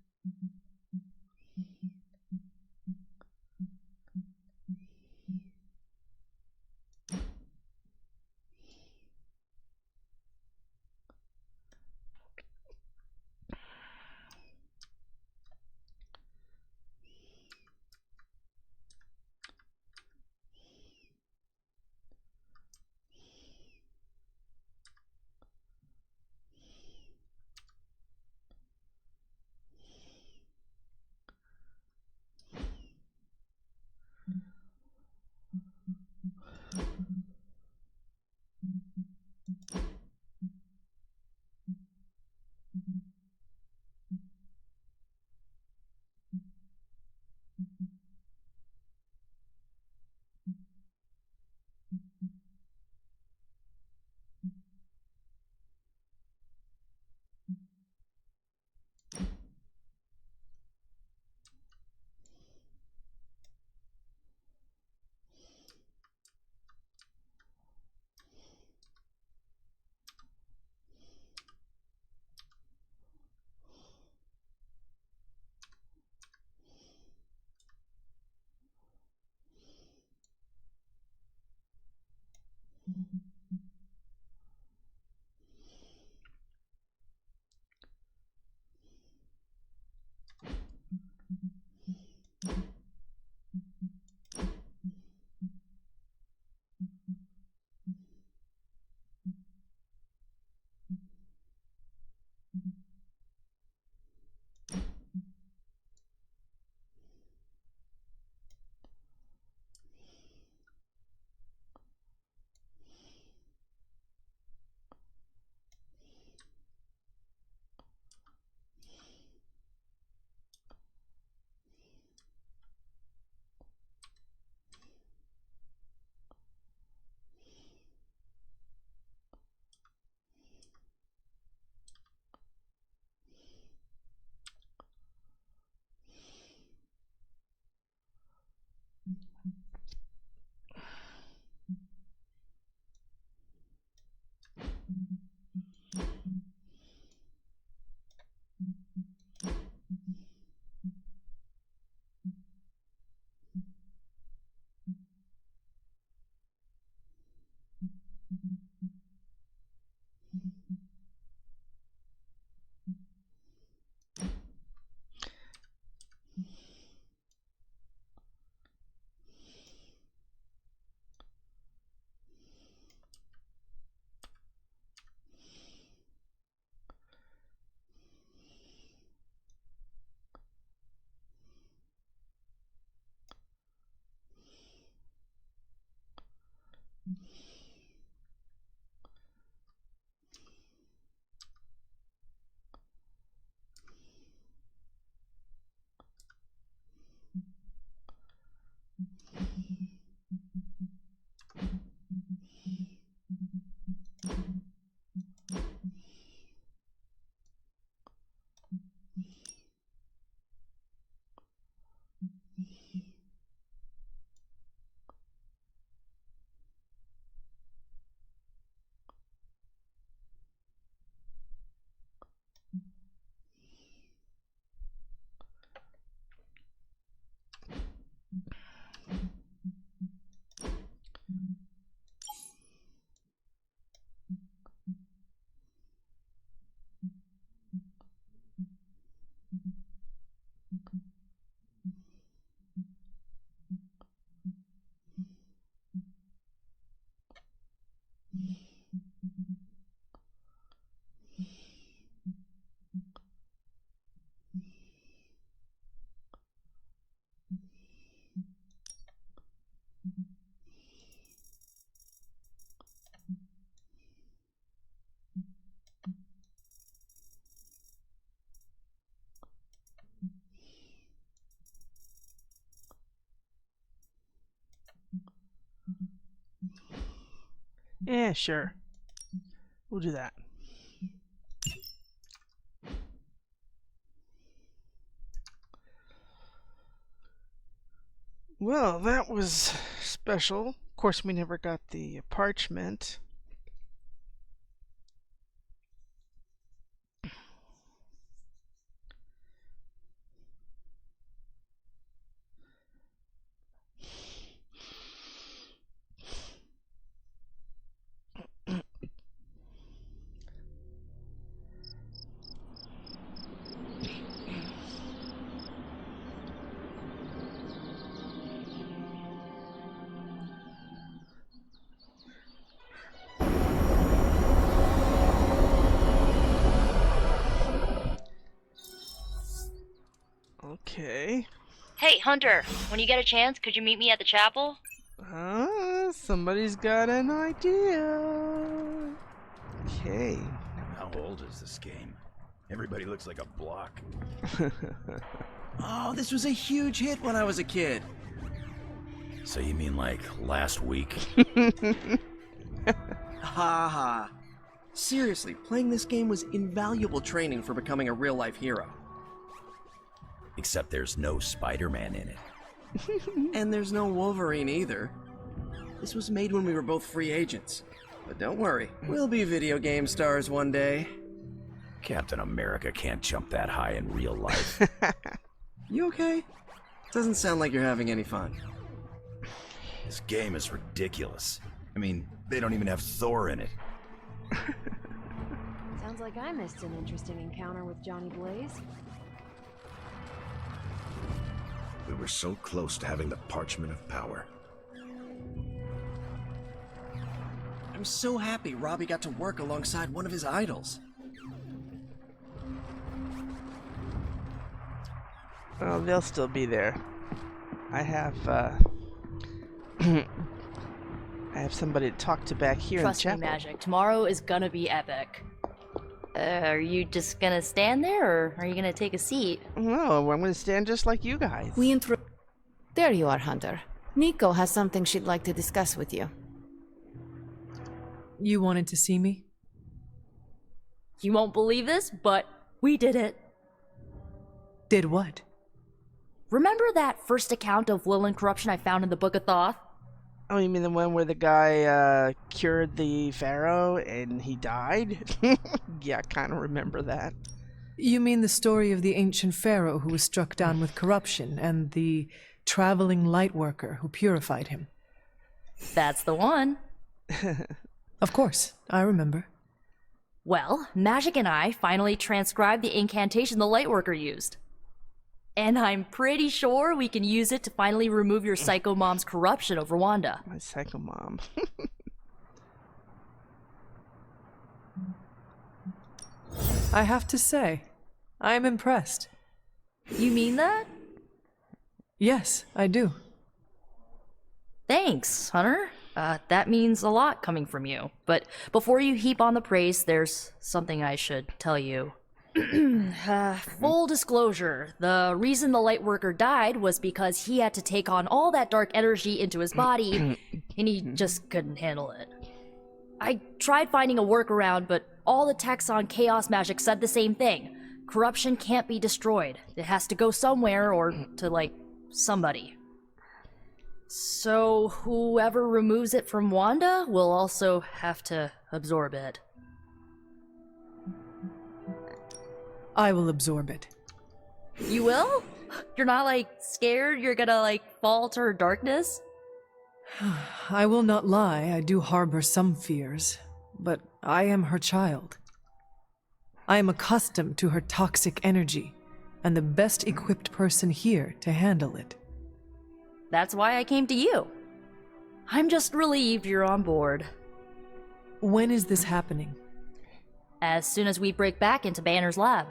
Yeah, sure. We'll do that. Well, that was special. Of course, we never got the parchment. Okay. Hey, Hunter, when you get a chance, could you meet me at the chapel? Somebody's got an idea. Okay. How old is this game? Everybody looks like a block. Oh, this was a huge hit when I was a kid. So you mean like last week? Ha ha. Seriously, playing this game was invaluable training for becoming a real-life hero. Except there's no Spider-Man in it. And there's no Wolverine either. This was made when we were both free agents. But don't worry, we'll be video game stars one day. Captain America can't jump that high in real life. You okay? Doesn't sound like you're having any fun. This game is ridiculous. I mean, they don't even have Thor in it. Sounds like I missed an interesting encounter with Johnny Blaze. We were so close to having the Parchment of Power. I'm so happy Robbie got to work alongside one of his idols. Well, they'll still be there. I have I have somebody to talk to back here Trust in me, the chapel. Magic. Tomorrow is gonna be epic. Are you just gonna stand there, or are you gonna take a seat? No, I'm gonna stand just like you guys. There you are, Hunter. Nico has something she'd like to discuss with you. You wanted to see me? You won't believe this, but we did it. Did what? Remember that first account of Lilith corruption I found in the Book of Thoth? Oh, you mean the one where the guy cured the pharaoh and he died? Yeah, I kind of remember that. You mean the story of the ancient pharaoh who was struck down with corruption and the traveling lightworker who purified him? That's the one. Of course, I remember. Well, Magic and I finally transcribed the incantation the lightworker used. And I'm pretty sure we can use it to finally remove your psycho mom's corruption over Wanda. My psycho mom. I have to say, I am impressed. You mean that? Yes, I do. Thanks, Hunter. That means a lot coming from you. But before you heap on the praise, there's something I should tell you. Full disclosure, the reason the Lightworker died was because he had to take on all that dark energy into his body, and he just couldn't handle it. I tried finding a workaround, but all the texts on Chaos Magic said the same thing. Corruption can't be destroyed. It has to go somewhere, or to, like, somebody. So whoever removes it from Wanda will also have to absorb it. I will absorb it. You will? You're not, like, scared you're gonna, like, fall to her darkness? I will not lie, I do harbor some fears, but I am her child. I am accustomed to her toxic energy, and the best equipped person here to handle it. That's why I came to you. I'm just relieved you're on board. When is this happening? As soon as we break back into Banner's lab.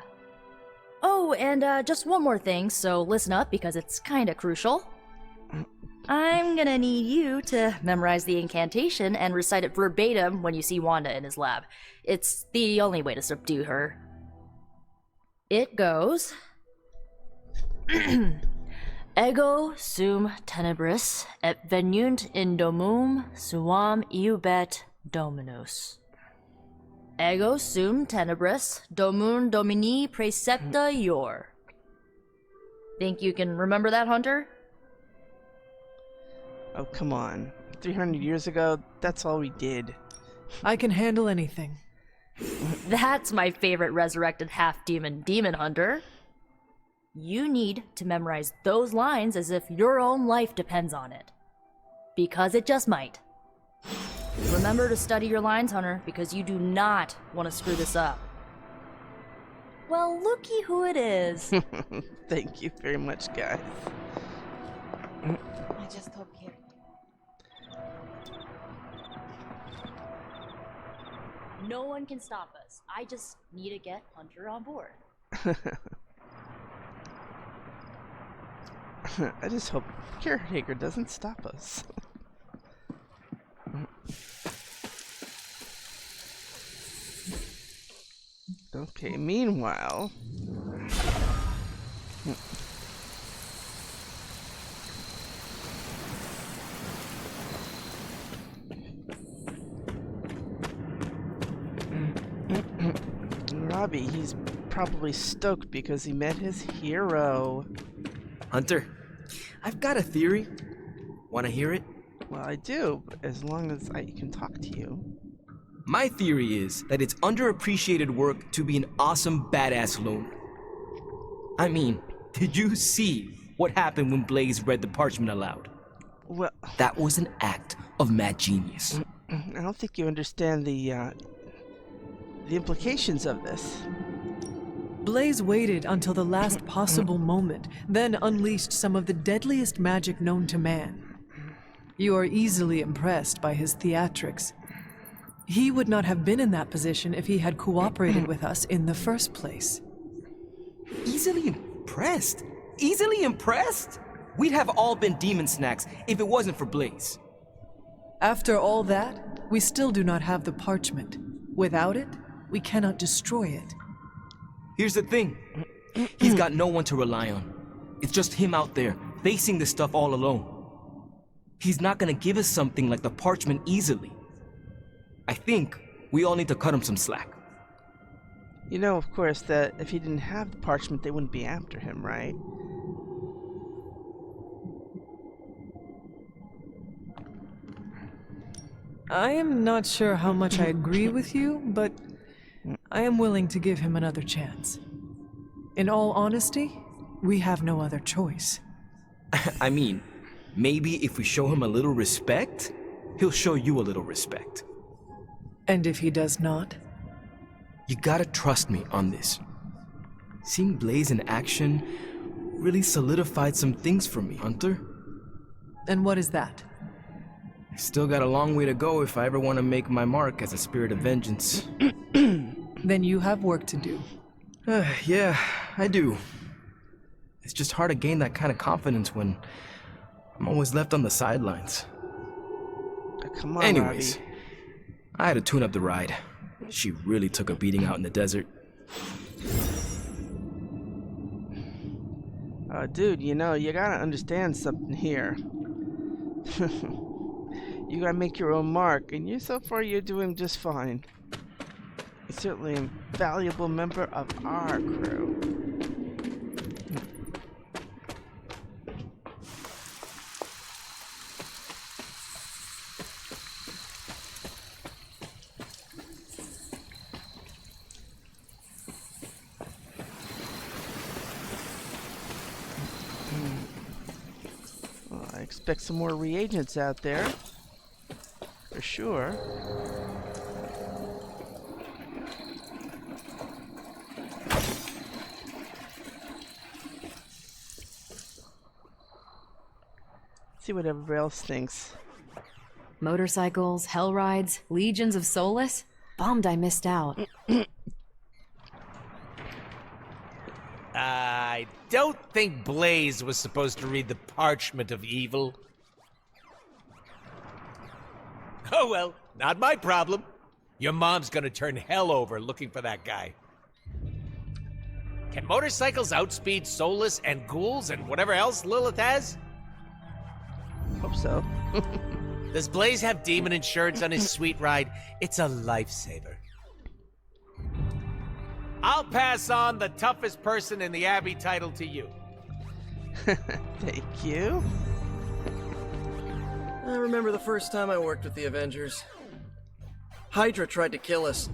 Oh, and just one more thing, so listen up because it's kinda crucial. I'm gonna need you to memorize the incantation and recite it verbatim when you see Wanda in his lab. It's the only way to subdue her. It goes... Ego sum tenebris et venunt in domum suam iubet Dominus. Ego sum tenebris, domun domini praecepta ior. Think you can remember that, Hunter? Oh, come on. 300 years ago, that's all we did. I can handle anything. That's my favorite resurrected half-demon demon hunter. You need to memorize those lines as if your own life depends on it. Because it just might. Remember to study your lines, Hunter, because you do not want to screw this up. Well, looky who it is. Thank you very much, guys. I just hope here. No one can stop us. I just need to get Hunter on board. I just hope Caretaker doesn't stop us. Okay, meanwhile... Robbie, he's probably stoked because he met his hero. Hunter, I've got a theory. Want to hear it? Well, I do, as long as I can talk to you. My theory is that it's underappreciated work to be an awesome badass loner. I mean, did you see what happened when Blaze read the parchment aloud? Well, that was an act of mad genius. I don't think you understand the implications of this. Blaze waited until the last possible moment, then unleashed some of the deadliest magic known to man. You are easily impressed by his theatrics. He would not have been in that position if he had cooperated with us in the first place. Easily impressed? Easily impressed? We'd have all been demon snacks if it wasn't for Blaze. After all that, we still do not have the parchment. Without it, we cannot destroy it. Here's the thing. He's got no one to rely on. It's just him out there, facing this stuff all alone. He's not gonna give us something like the parchment easily. I think we all need to cut him some slack. You know, of course, that if he didn't have the parchment, they wouldn't be after him, right? I am not sure how much I agree with you, but I am willing to give him another chance. In all honesty, we have no other choice. I mean, maybe if we show him a little respect, he'll show you a little respect. And if he does not? You gotta trust me on this. Seeing Blaze in action really solidified some things for me, Hunter. And what is that? I still got a long way to go if I ever want to make my mark as a spirit of vengeance. Then you have work to do. Yeah, I do. It's just hard to gain that kind of confidence when I'm always left on the sidelines. Come on, Anyways, Robbie. I had to tune up the ride. She really took a beating out in the desert. Dude, you know, you gotta understand something here. You gotta make your own mark, and so far you're doing just fine. You're certainly a valuable member of our crew. Well, I expect some more reagents out there. For sure. See what everybody else thinks. Motorcycles, hell rides, legions of soulless? Bummed I missed out. I don't think Blaze was supposed to read the Parchment of Evil. Oh well, not my problem. Your mom's gonna turn hell over looking for that guy. Can motorcycles outspeed soulless and ghouls and whatever else Lilith has? Hope so. Does Blaze have demon insurance on his sweet ride? It's a lifesaver. I'll pass on the toughest person in the Abbey title to you. Thank you. I remember the first time I worked with the Avengers. Hydra tried to kill us.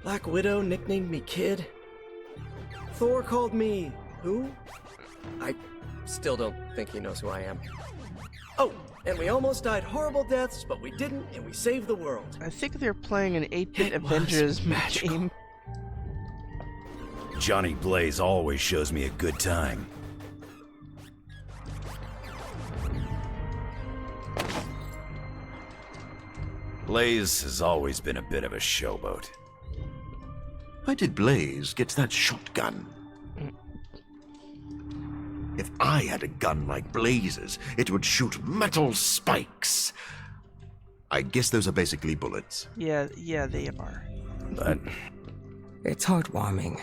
Black Widow nicknamed me Kid. Thor called me... who? I still don't think he knows who I am. Oh, and we almost died horrible deaths, but we didn't, and we saved the world. I think they're playing an 8-bit Avengers game. Johnny Blaze always shows me a good time. Blaze has always been a bit of a showboat. Where did Blaze get that shotgun? If I had a gun like Blaze's, it would shoot metal spikes. I guess those are basically bullets. Yeah, they are. But it's heartwarming.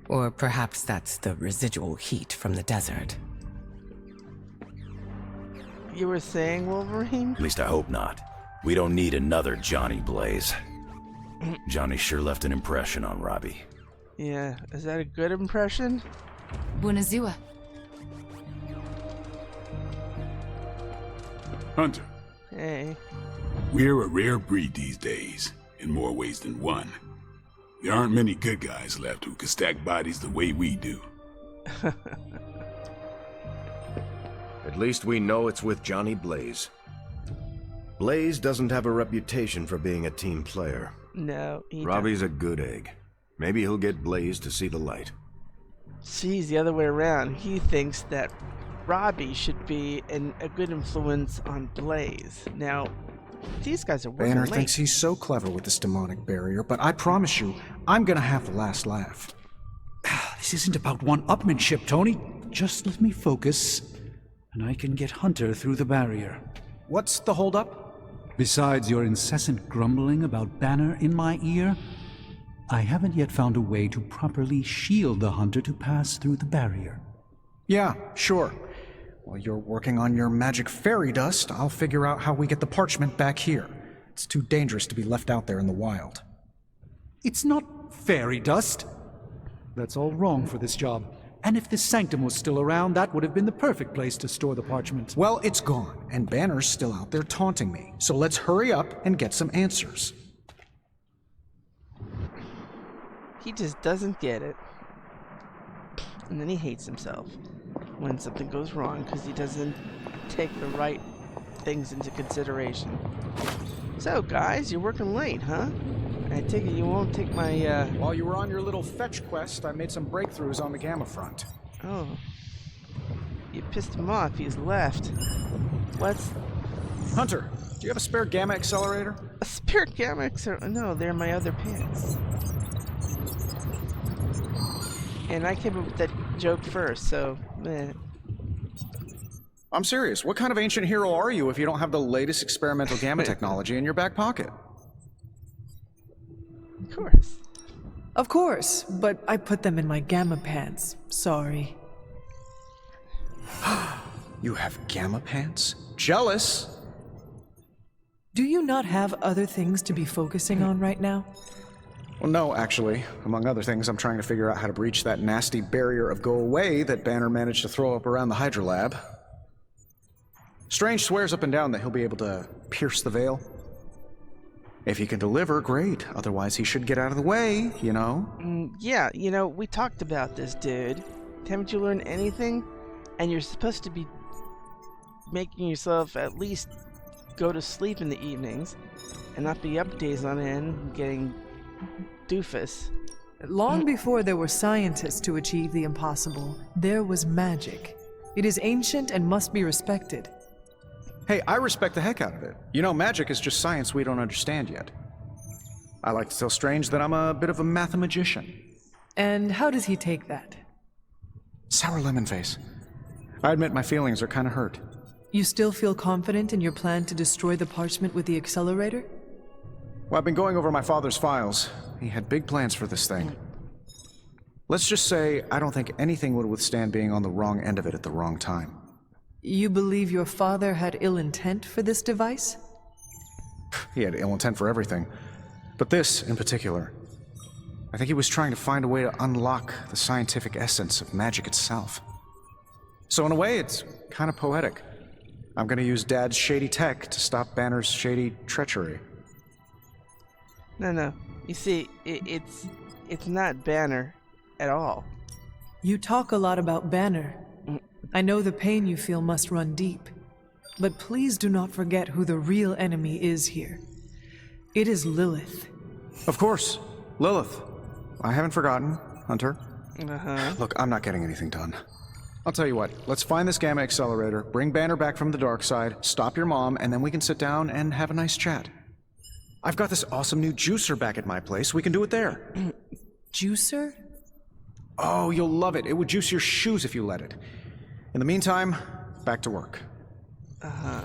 Or perhaps that's the residual heat from the desert. You were saying, Wolverine? At least I hope not. We don't need another Johnny Blaze. Johnny sure left an impression on Robbie. Yeah, is that a good impression? Bunazua. Hunter. Hey. We're a rare breed these days, in more ways than one. There aren't many good guys left who can stack bodies the way we do. At least we know it's with Johnny Blaze. Blaze doesn't have a reputation for being a team player. No, he Robbie's a good egg. Maybe he'll get Blaze to see the light. She's the other way around. He thinks that Robbie should be a good influence on Blaze. Now, these guys are working Banner late. thinks he's so clever with this demonic barrier, but I promise you, I'm gonna have the last laugh. This isn't about one-upmanship, Tony. Just let me focus, and I can get Hunter through the barrier. What's the holdup? Besides your incessant grumbling about Banner in my ear, I haven't yet found a way to properly shield the Hunter to pass through the barrier. Yeah, sure. While you're working on your magic fairy dust, I'll figure out how we get the parchment back here. It's too dangerous to be left out there in the wild. It's not fairy dust. That's all wrong for this job. And if this sanctum was still around, that would have been the perfect place to store the parchment. Well, it's gone, and Banner's still out there taunting me. So let's hurry up and get some answers. He just doesn't get it. And then he hates himself when something goes wrong because he doesn't take the right things into consideration. So, guys, you're working late, huh? I take it you won't take my, While you were on your little fetch quest, I made some breakthroughs on the Gamma front. Oh. You pissed him off. He's left. What's... Hunter, do you have a spare Gamma accelerator? A spare Gamma accelerator? No, they're in my other pants. And I came up with that joke first, so... I'm serious. What kind of ancient hero are you if you don't have the latest experimental Gamma technology in your back pocket? Of course. Of course, but I put them in my Gamma pants. Sorry. You have Gamma pants? Jealous! Do you not have other things to be focusing on right now? Well, no, actually. Among other things, I'm trying to figure out how to breach that nasty barrier of go away that Banner managed to throw up around the Hydra lab. Strange swears up and down that he'll be able to pierce the veil. If he can deliver, great. Otherwise, he should get out of the way, you know? Yeah, you know, we talked about this, dude. Haven't you learned anything? And you're supposed to be making yourself at least go to sleep in the evenings and not be up days on end getting doofus. Long before there were scientists to achieve the impossible, there was magic. It is ancient and must be respected. Hey, I respect the heck out of it. You know, magic is just science we don't understand yet. I like to tell Strange that I'm a bit of a mathemagician. And how does he take that? Sour lemon face. I admit my feelings are kind of hurt. You still feel confident in your plan to destroy the parchment with the accelerator? Well, I've been going over my father's files. He had big plans for this thing. Let's just say I don't think anything would withstand being on the wrong end of it at the wrong time. You believe your father had ill intent for this device? He had ill intent for everything. But this, in particular. I think he was trying to find a way to unlock the scientific essence of magic itself. So in a way, it's kind of poetic. I'm gonna use Dad's shady tech to stop Banner's shady treachery. No. You see, it's not Banner at all. You talk a lot about Banner. I know the pain you feel must run deep. But please do not forget who the real enemy is here. It is Lilith. Of course, Lilith. I haven't forgotten, Hunter. Uh-huh. Look, I'm not getting anything done. I'll tell you what, let's find this gamma accelerator, bring Banner back from the dark side, stop your mom, and then we can sit down and have a nice chat. I've got this awesome new juicer back at my place. We can do it there. Juicer? Oh, you'll love it. It would juice your shoes if you let it. In the meantime, back to work. Uh-huh.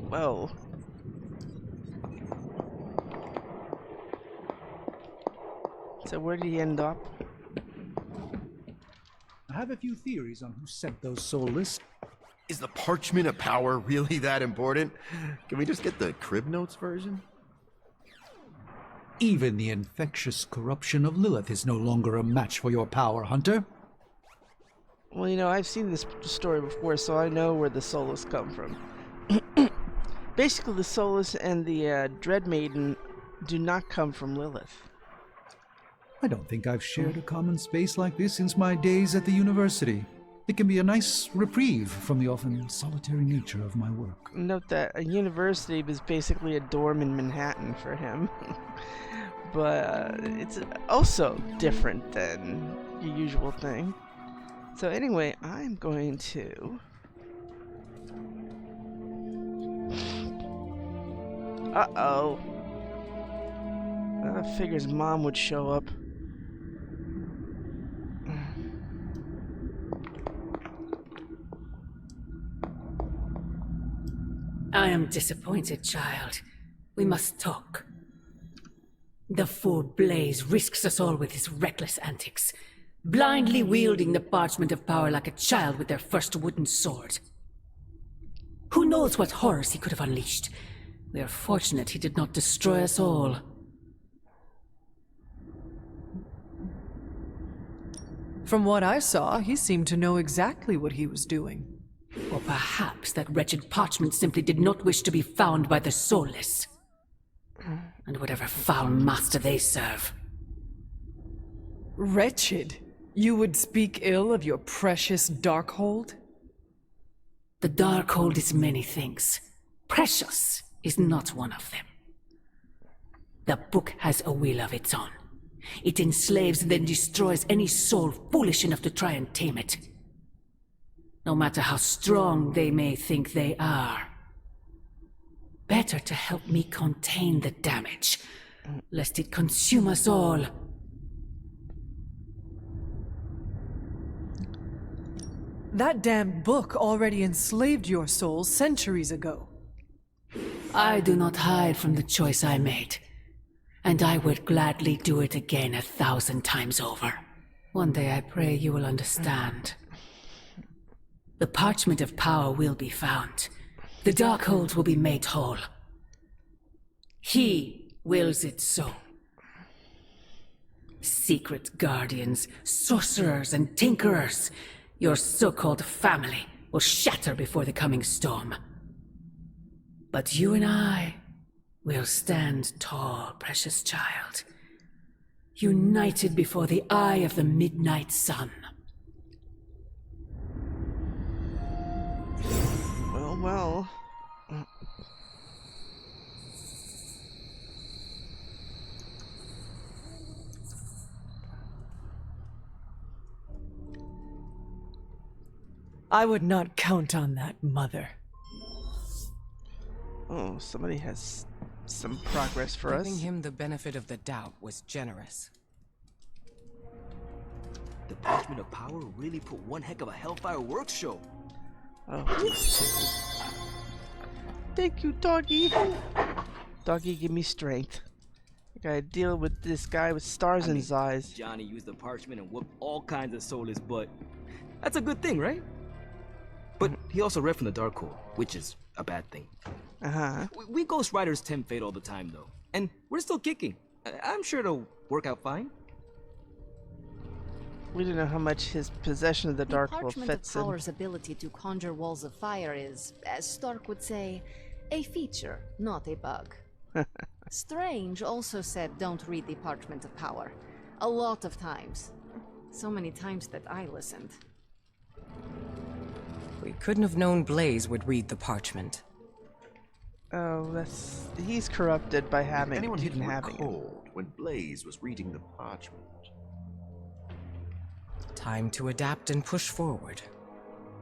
Well. So where did he end up? I have a few theories on who sent those soul lists. Is the Parchment of Power really that important? Can we just get the Crib Notes version? Even the infectious corruption of Lilith is no longer a match for your power, Hunter. Well, you know, I've seen this story before, so I know where the Soulless come from. Basically, the Soulless and the Dread Maiden do not come from Lilith. I don't think I've shared a common space like this since my days at the university. It can be a nice reprieve from the often solitary nature of my work. Note that a university was basically a dorm in Manhattan for him. But it's also different than your usual thing. So anyway, I'm going to... Uh-oh. Figures Mom would show up. I am disappointed, child. We must talk. The fool Blaze risks us all with his reckless antics, blindly wielding the Parchment of Power like a child with their first wooden sword. Who knows what horrors he could have unleashed? We are fortunate he did not destroy us all. From what I saw, he seemed to know exactly what he was doing. Or perhaps that wretched parchment simply did not wish to be found by the soulless. And whatever foul master they serve. Wretched? You would speak ill of your precious Darkhold? The Darkhold is many things. Precious is not one of them. The book has a will of its own. It enslaves and then destroys any soul foolish enough to try and tame it. No matter how strong they may think they are. Better to help me contain the damage, lest it consume us all. That damned book already enslaved your soul centuries ago. I do not hide from the choice I made, and I would gladly do it again 1,000 times over. One day I pray you will understand. The Parchment of Power will be found. The Darkhold will be made whole. He wills it so. Secret guardians, sorcerers, and tinkerers, your so-called family, will shatter before the coming storm. But you and I will stand tall, precious child, united before the eye of the midnight sun. Well. I would not count on that, Mother. Oh, somebody has some progress for us. Giving him the benefit of the doubt was generous. The Parchment of Power really put one heck of a Hellfire Works show. Oh, thank you, doggy. Doggy, give me strength. Gotta deal with this guy with stars in his eyes. Johnny used the parchment and whooped all kinds of soulless butt. That's a good thing, right? But he also read from the Dark Hole, which is a bad thing. Uh-huh. We Ghost Riders tempt fate all the time, though. And we're still kicking. I'm sure it'll work out fine. We don't know how much his possession of the Dark Hole Parchment of fits in. Power's ability to conjure walls of fire is, as Stark would say, a feature, not a bug. Strange also said don't read the Parchment of Power. A lot of times. So many times that I listened. We couldn't have known Blaze would read the parchment. Oh, he's corrupted by having Anyone even here having it. recalled when Blaze was reading the parchment? Time to adapt and push forward.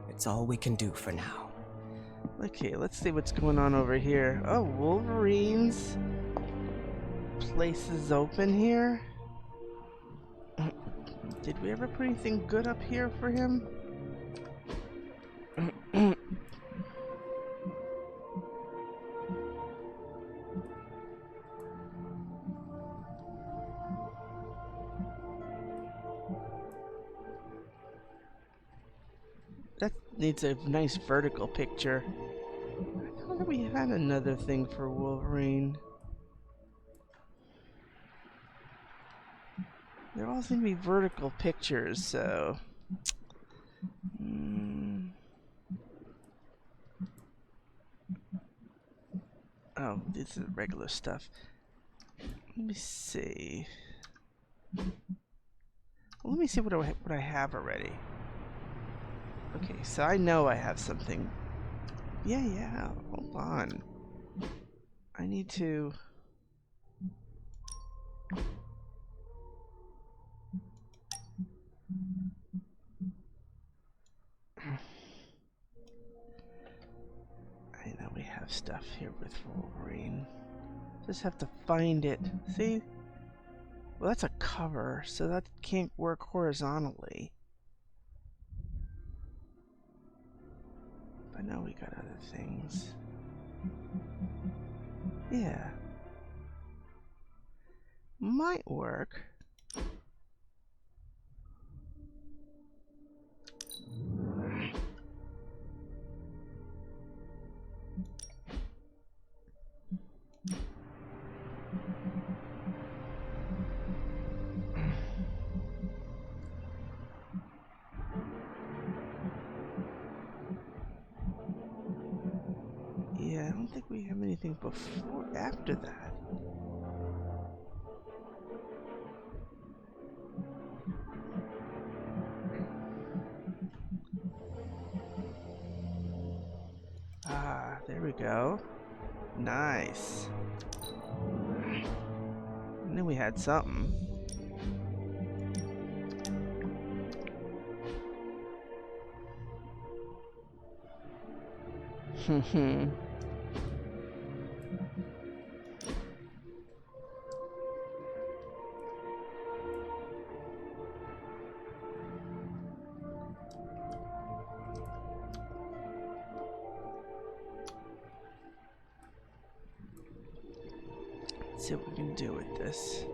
It's all we can do for now. Okay, let's see what's going on over here. Oh, Wolverine's place is open here. Did we ever put anything good up here for him? That needs a nice vertical picture. I thought we had another thing for Wolverine. There all seem to be vertical pictures, so... Oh, this is regular stuff. Let me see. Well, let me see what I have already. Okay, so I know I have something. Yeah, hold on. I need to... I know we have stuff here with Wolverine. Just have to find it. See? Well, that's a cover, so that can't work horizontally. But now we got other things. Yeah. Might work. Yeah, I don't think we have anything before, after that. Ah, there we go. Nice. I knew we had something. Let's see what we can do with this.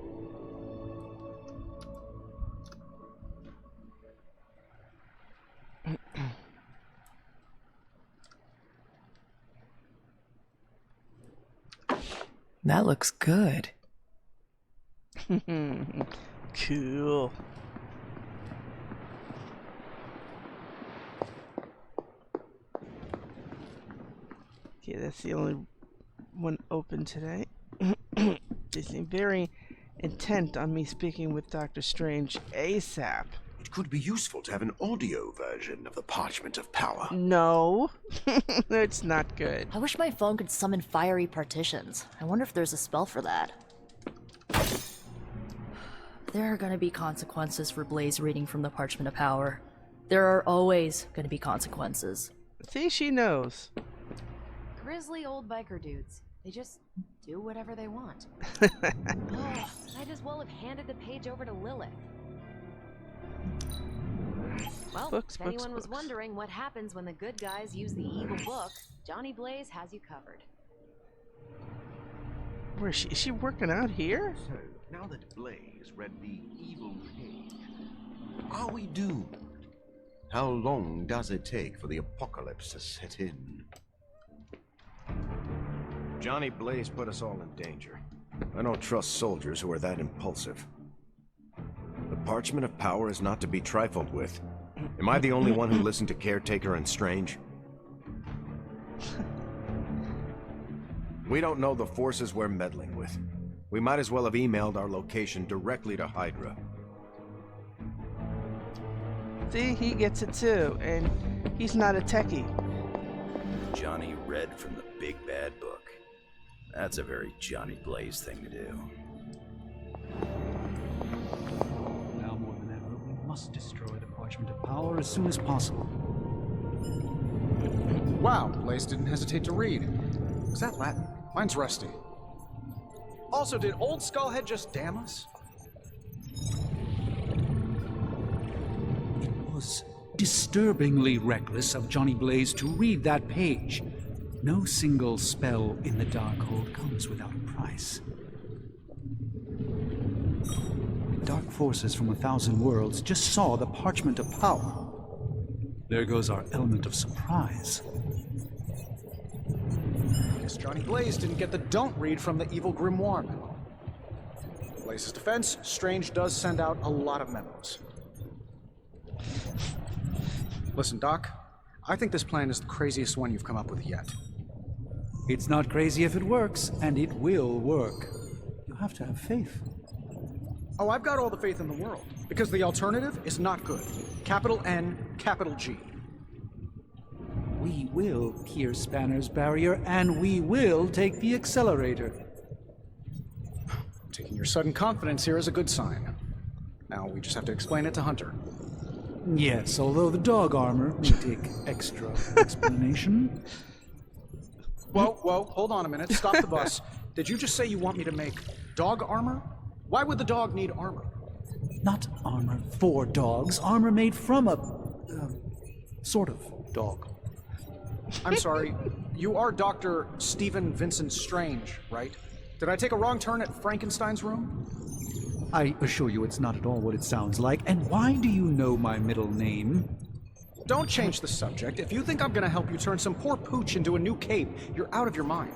That looks good. Cool. Okay, that's the only one open today. They seem very intent on me speaking with Dr. Strange ASAP. It could be useful to have an audio version of the Parchment of Power. No, it's not good. I wish my phone could summon fiery partitions. I wonder if there's a spell for that. There are gonna be consequences for Blaze reading from the Parchment of Power. There are always gonna be consequences. See, she knows. Grizzly old biker dudes. They just do whatever they want. Oh, might as well have handed the page over to Lilith. Well, if anyone was wondering what happens when the good guys use the evil book, Johnny Blaze has you covered. Where is she? Is she working out here? So, now that Blaze read the evil page, are we doomed? How long does it take for the apocalypse to set in? Johnny Blaze put us all in danger. I don't trust soldiers who are that impulsive. The Parchment of Power is not to be trifled with. Am I the only one who listened to Caretaker and Strange? We don't know the forces we're meddling with. We might as well have emailed our location directly to Hydra. See, he gets it too, and he's not a techie. Johnny read from the big bad book. That's a very Johnny Blaze thing to do. Now more than ever, we must destroy the Parchment of Power as soon as possible. Wow, Blaze didn't hesitate to read. Is that Latin? Mine's rusty. Also, did Old Skullhead just damn us? It was disturbingly reckless of Johnny Blaze to read that page. No single spell in the Darkhold comes without a price. Dark forces from 1,000 worlds just saw the Parchment of Power. There goes our element of surprise. Guess Johnny Blaze didn't get the don't read from the evil grimoire memo. Blaze's defense, Strange does send out a lot of memos. Listen, Doc, I think this plan is the craziest one you've come up with yet. It's not crazy if it works, and it will work. You have to have faith. Oh, I've got all the faith in the world, because the alternative is not good. Capital N, capital G. We will pierce Banner's barrier, and we will take the accelerator. Taking your sudden confidence here is a good sign. Now, we just have to explain it to Hunter. Yes, although the dog armor may take extra explanation. Whoa, hold on a minute. Stop the bus. Did you just say you want me to make dog armor? Why would the dog need armor? Not armor for dogs, armor made from a sort of dog. I'm sorry, you are Dr. Stephen Vincent Strange, right? Did I take a wrong turn at Frankenstein's room? I assure you it's not at all what it sounds like. And why do you know my middle name? Don't change the subject. If you think I'm gonna help you turn some poor pooch into a new cape, you're out of your mind.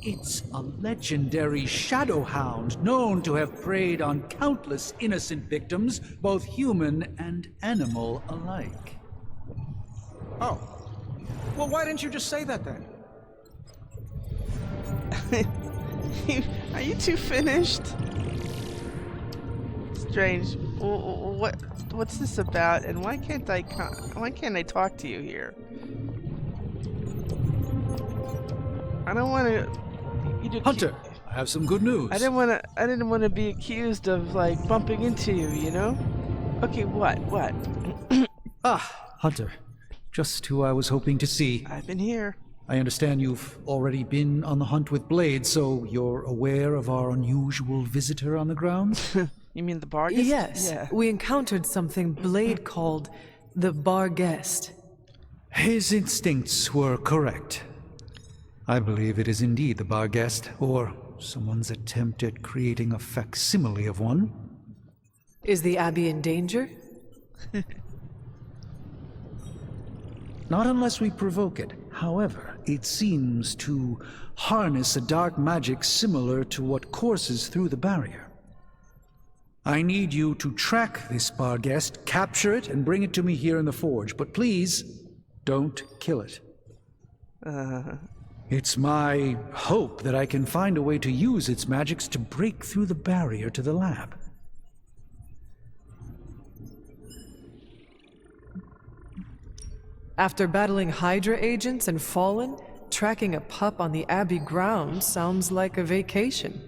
It's a legendary shadow hound known to have preyed on countless innocent victims, both human and animal alike. Oh. Well, why didn't you just say that then? Are you two finished? Strange. What's this about? And why can't I talk to you here? I don't want to. Hunter, I have some good news. I didn't want to be accused of like bumping into you. You know? Okay. What? Hunter. Just who I was hoping to see. I've been here. I understand you've already been on the hunt with Blade, so you're aware of our unusual visitor on the grounds? You mean the Barghest? Yes. Yeah. We encountered something Blade called the Barghest. His instincts were correct. I believe it is indeed the Barghest, or someone's attempt at creating a facsimile of one. Is the Abbey in danger? Not unless we provoke it. However, it seems to harness a dark magic similar to what courses through the barrier. I need you to track this Barghest, capture it, and bring it to me here in the forge. But please, don't kill it. It's my hope that I can find a way to use its magics to break through the barrier to the lab. After battling Hydra agents and Fallen, tracking a pup on the Abbey grounds sounds like a vacation.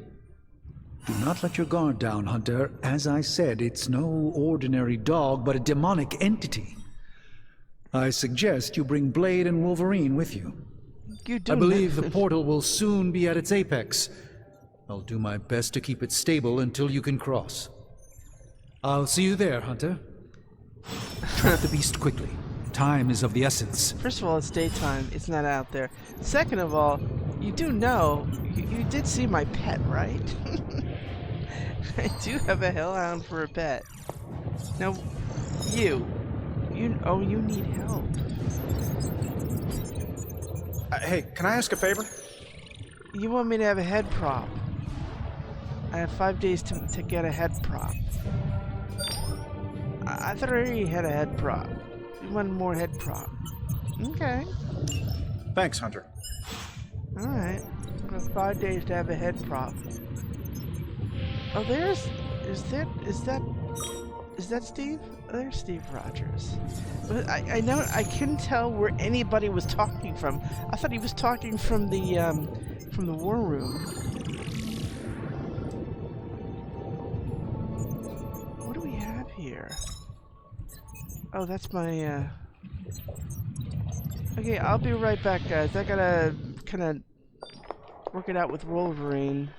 Do not let your guard down, Hunter. As I said, it's no ordinary dog, but a demonic entity. I suggest you bring Blade and Wolverine with you. I believe the portal will soon be at its apex. I'll do my best to keep it stable until you can cross. I'll see you there, Hunter. Trap the beast quickly. Time is of the essence. First of all, it's daytime. It's not out there. Second of all, you do know, you did see my pet, right? I do have a hellhound for a pet. Now, you need help. Hey, can I ask a favor? You want me to have a head prop. I have 5 days to get a head prop. I thought I already had a head prop. You want more head prop. Okay. Thanks, Hunter. Alright. I have 5 days to have a head prop. Oh, is that Steve? Oh, there's Steve Rogers. But I know, I couldn't tell where anybody was talking from. I thought he was talking from the war room. What do we have here? Oh, that's my, Okay, I'll be right back, guys. I gotta kinda work it out with Wolverine.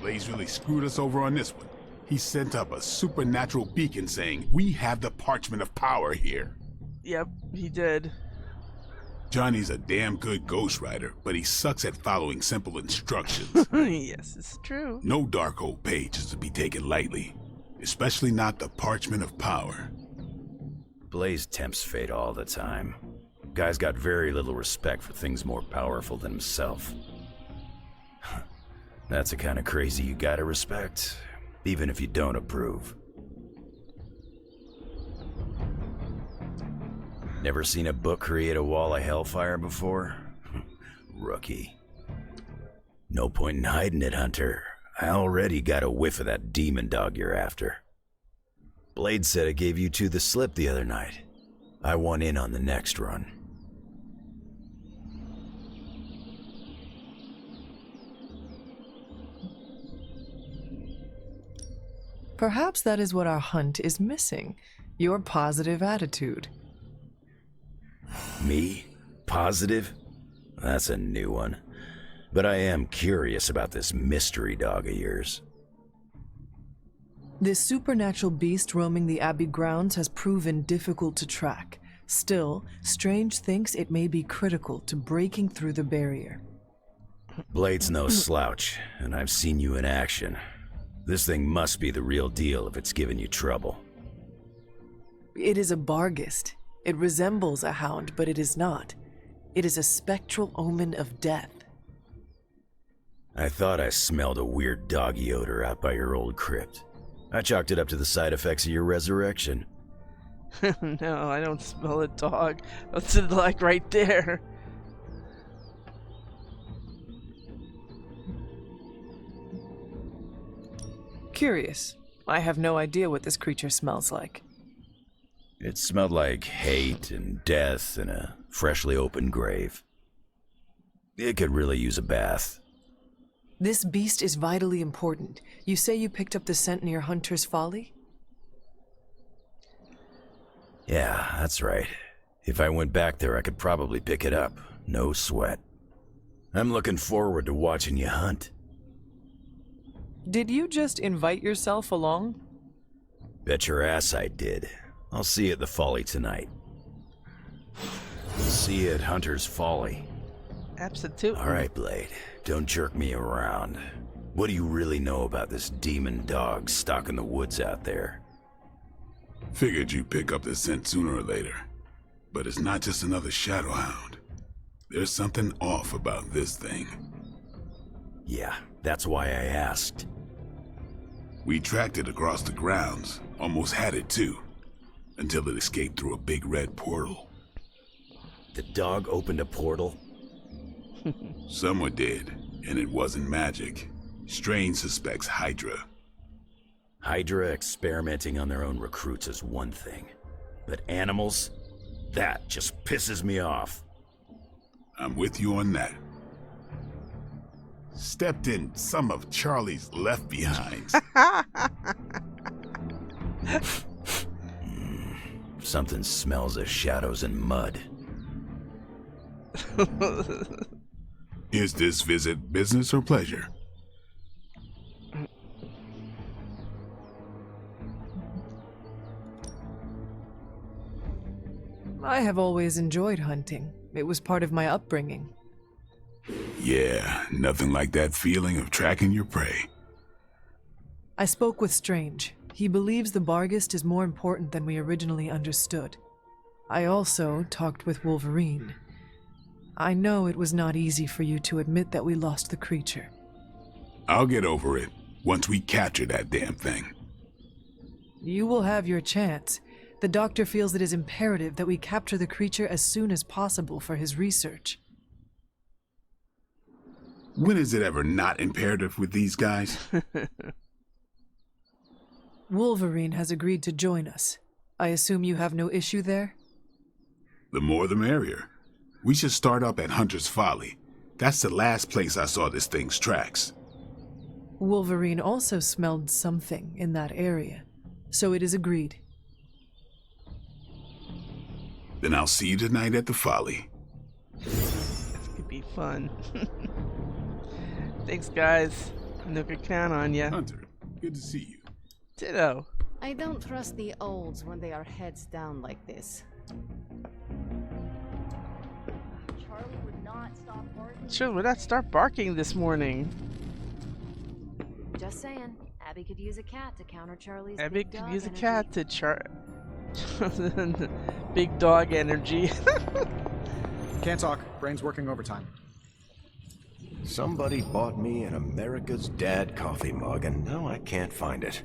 Blaze really screwed us over on this one. He sent up a supernatural beacon saying, "We have the Parchment of Power here." Yep, he did. Johnny's a damn good ghostwriter, but he sucks at following simple instructions. Yes, it's true. No dark old page is to be taken lightly, especially not the Parchment of Power. Blaze tempts fate all the time. Guy's got very little respect for things more powerful than himself. That's the kind of crazy you gotta respect, even if you don't approve. Never seen a book create a wall of hellfire before? Rookie. No point in hiding it, Hunter. I already got a whiff of that demon dog you're after. Blade said it gave you two the slip the other night. I want in on the next run. Perhaps that is what our hunt is missing. Your positive attitude. Me? Positive? That's a new one. But I am curious about this mystery dog of yours. This supernatural beast roaming the Abbey grounds has proven difficult to track. Still, Strange thinks it may be critical to breaking through the barrier. Blade's no slouch, and I've seen you in action. This thing must be the real deal if it's giving you trouble. It is a Barghest. It resembles a hound, but it is not. It is a spectral omen of death. I thought I smelled a weird doggy odor out by your old crypt. I chalked it up to the side effects of your resurrection. No, I don't smell a dog. What's it like right there? Curious. I have no idea what this creature smells like. It smelled like hate and death in a freshly opened grave. It could really use a bath. This beast is vitally important. You say you picked up the scent near Hunter's Folly? Yeah, that's right. If I went back there, I could probably pick it up. No sweat. I'm looking forward to watching you hunt. Did you just invite yourself along? Bet your ass I did. I'll see you at the Folly tonight. See you at Hunter's Folly. Absolutely. All right, Blade. Don't jerk me around. What do you really know about this demon dog stalking the woods out there? Figured you'd pick up the scent sooner or later. But it's not just another shadowhound. There's something off about this thing. Yeah, that's why I asked. We tracked it across the grounds, almost had it too, until it escaped through a big red portal. The dog opened a portal? Someone did, and it wasn't magic. Strange suspects Hydra. Hydra experimenting on their own recruits is one thing, but animals? That just pisses me off. I'm with you on that. Stepped in some of Charlie's left behinds. Something smells of shadows and mud. Is this visit business or pleasure? I have always enjoyed hunting. It was part of my upbringing. Yeah, nothing like that feeling of tracking your prey. I spoke with Strange. He believes the Barghest is more important than we originally understood. I also talked with Wolverine. I know it was not easy for you to admit that we lost the creature. I'll get over it once we capture that damn thing. You will have your chance. The doctor feels it is imperative that we capture the creature as soon as possible for his research. When is it ever not imperative with these guys? Wolverine has agreed to join us. I assume you have no issue there? The more the merrier. We should start up at Hunter's Folly. That's the last place I saw this thing's tracks. Wolverine also smelled something in that area, so it is agreed. Then I'll see you tonight at the Folly. This could be fun. Thanks, guys. No could count on you. Hunter, good to see you. Ditto. I don't trust the olds when they are heads down like this. Charlie would not stop barking. Sure, would not start barking this morning. Just saying, Abby could use a cat to counter Charlie's Abby big could dog use energy. a cat to big dog energy. Can't talk. Brain's working overtime. Somebody bought me an America's Dad coffee mug, and now I can't find it.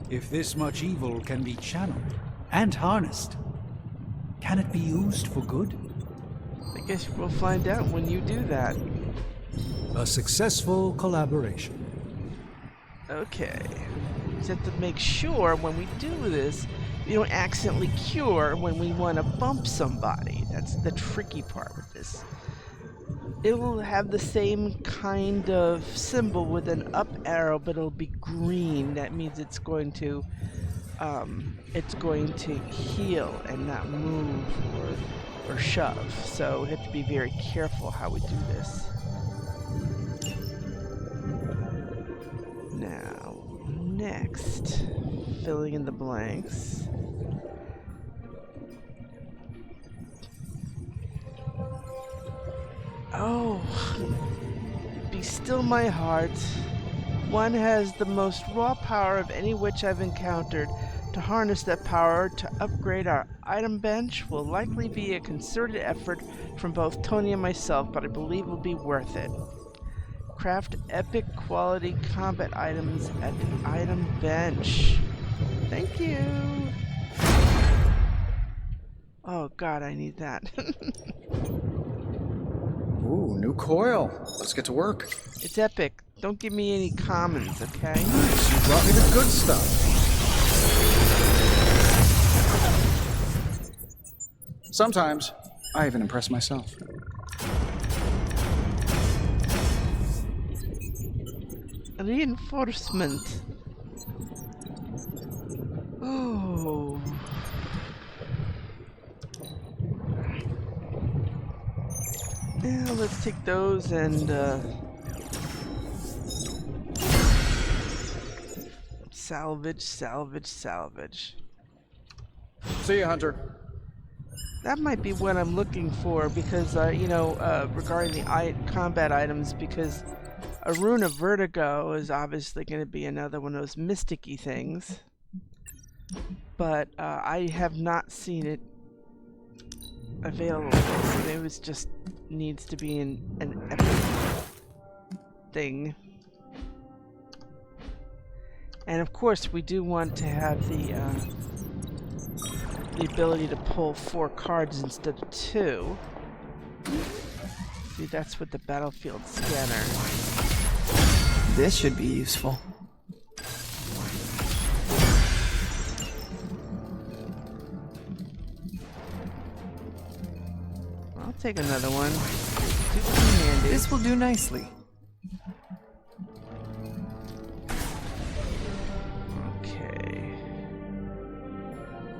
If this much evil can be channeled and harnessed, can it be used for good? I guess we'll find out when you do that. A successful collaboration. Okay. Just have to make sure when we do this, we don't accidentally cure when we want to bump somebody. That's the tricky part with this. It will have the same kind of symbol with an up arrow, but it'll be green. That means it's going to heal and not move or shove. So we have to be very careful how we do this. Now, next, filling in the blanks. Oh, be still my heart. One has the most raw power of any witch I've encountered. To harness that power to upgrade our item bench will likely be a concerted effort from both Tony and myself, but I believe it will be worth it. Craft epic quality combat items at the item bench. Thank you. Oh god, I need that. Ooh, new coil. Let's get to work. It's epic. Don't give me any commons, okay? Nice, you brought me the good stuff. Sometimes, I even impress myself. Reinforcement. Oh. Yeah, let's take those and salvage. See you, Hunter. That might be what I'm looking for because, regarding the combat items, because a Rune of Vertigo is obviously going to be another one of those mysticky things. But I have not seen it available. It was just needs to be an epic thing. And of course, we do want to have the ability to pull 4 cards instead of 2. See, that's with the battlefield scanner. This should be useful. I'll take another one. Handy. This will do nicely. Okay.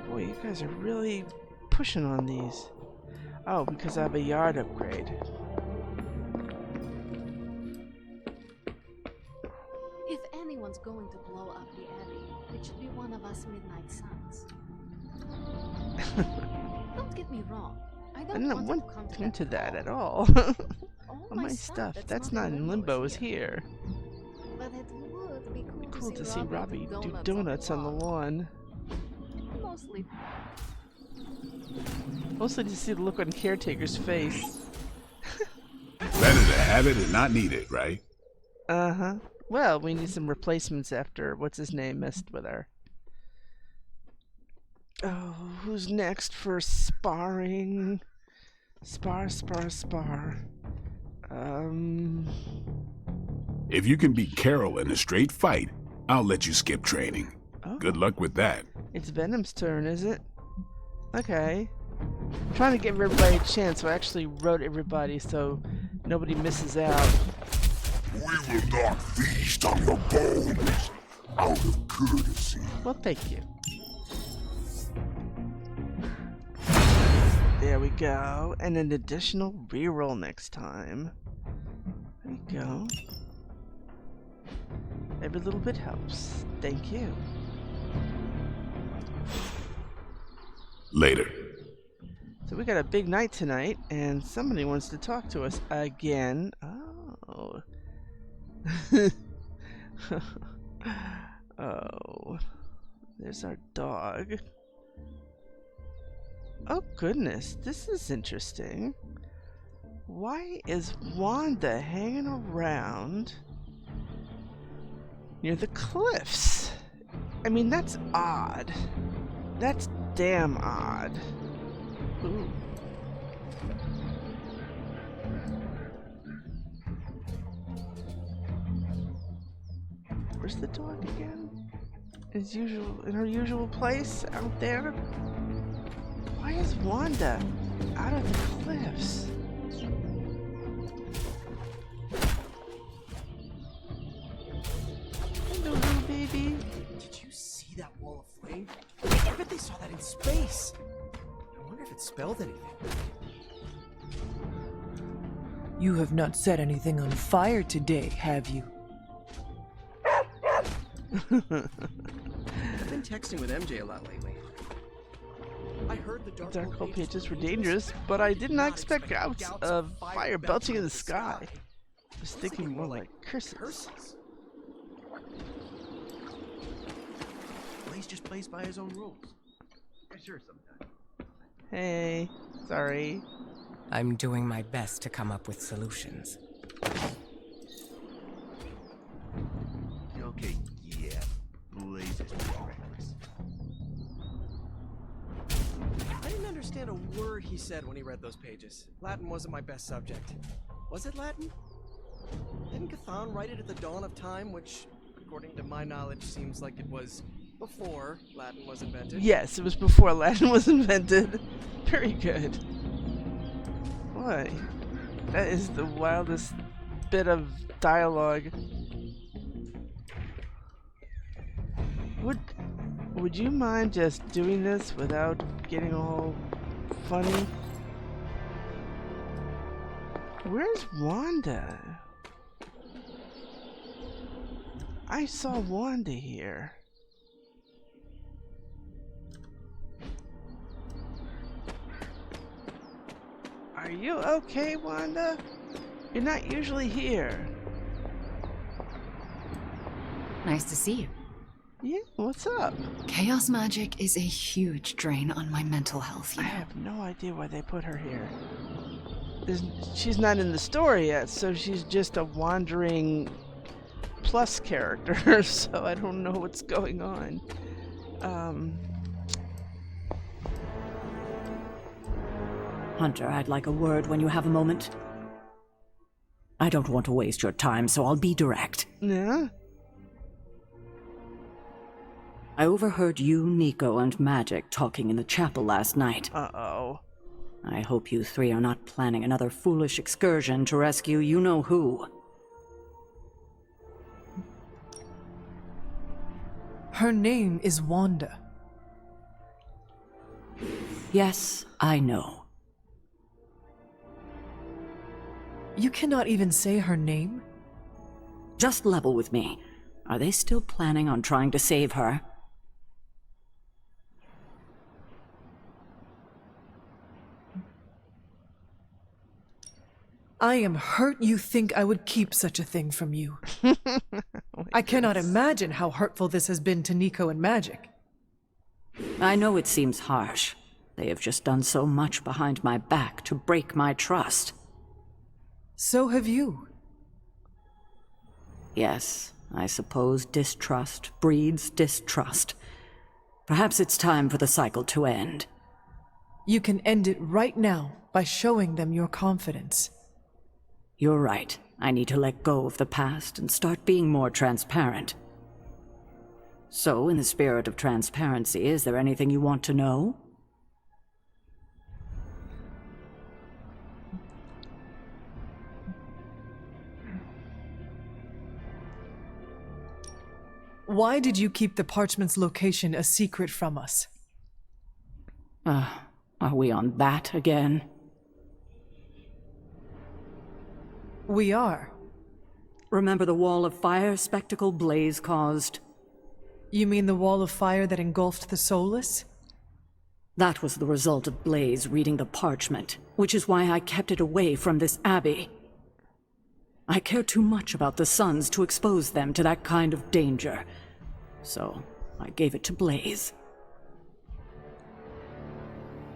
Boy, you guys are really pushing on these. Oh, because I have a yard upgrade. If anyone's going to blow up the Abbey, it should be one of us Midnight Suns. me wrong. I I don't didn't want want to come into that at all. All my stuff that's not in limbo is here. But it would be Cool to see Robbie do donuts donuts on the lawn. Mostly. Mostly to see the look on Caretaker's face. Better to have it and not need it, right? Uh-huh. Well, we need some replacements after what's-his-name messed with her. Oh, who's next for sparring? Spar. If you can beat Carol in a straight fight, I'll let you skip training. Oh. Good luck with that. It's Venom's turn, is it? Okay. I'm trying to give everybody a chance, so I actually wrote everybody so nobody misses out. We will not feast on your bones out of courtesy. Well, thank you. There we go. And an additional reroll next time. There we go. Every little bit helps. Thank you. Later. So we got a big night tonight, and somebody wants to talk to us again. Oh. Oh. There's our dog. Oh goodness, this is interesting. Why is Wanda hanging around near the cliffs? I mean, that's odd. That's damn odd. Ooh. Where's the dog again? In her usual place out there? Why is Wanda out of the cliffs? Hello, little baby. Did you see that wall of flame? I bet they saw that in space. I wonder if it spelled anything. You have not set anything on fire today, have you? I've been texting with MJ a lot lately. I heard the Dark hole pages were dangerous, but I did not expect gouts of fire belching in the sky. I was thinking more like curses. Blaze just plays by his own rules. Yeah, sure, sometimes. Hey, sorry. I'm doing my best to come up with solutions. Okay, yeah. Blaze is reckless. I didn't understand a word he said when he read those pages. Latin wasn't my best subject. Was it Latin? Didn't Cthon write it at the dawn of time, which, according to my knowledge, seems like it was before Latin was invented? Yes, it was before Latin was invented. Very good. Boy, that is the wildest bit of dialogue. Would you mind just doing this without getting all funny? Where's Wanda? I saw Wanda here. Are you okay, Wanda? You're not usually here. Nice to see you. Yeah, what's up? Chaos magic is a huge drain on my mental health, you know. I have no idea why they put her here. She's not in the story yet, so she's just a wandering plus character, so I don't know what's going on. Hunter, I'd like a word when you have a moment. I don't want to waste your time, so I'll be direct. Yeah? I overheard you, Nico, and Magic talking in the chapel last night. Uh-oh. I hope you three are not planning another foolish excursion to rescue you-know-who. Her name is Wanda. Yes, I know. You cannot even say her name? Just level with me. Are they still planning on trying to save her? I am hurt you think I would keep such a thing from you. I cannot imagine how hurtful this has been to Nico and Magic. I know it seems harsh. They have just done so much behind my back to break my trust. So have you. Yes, I suppose distrust breeds distrust. Perhaps it's time for the cycle to end. You can end it right now by showing them your confidence. You're right. I need to let go of the past and start being more transparent. So, in the spirit of transparency, is there anything you want to know? Why did you keep the Parchment's location a secret from us? Are we on that again? We are. Remember the wall of fire spectacle Blaze caused? You mean the wall of fire that engulfed the Soulless? That was the result of Blaze reading the parchment, which is why I kept it away from this abbey. I care too much about the Sons to expose them to that kind of danger, so I gave it to Blaze.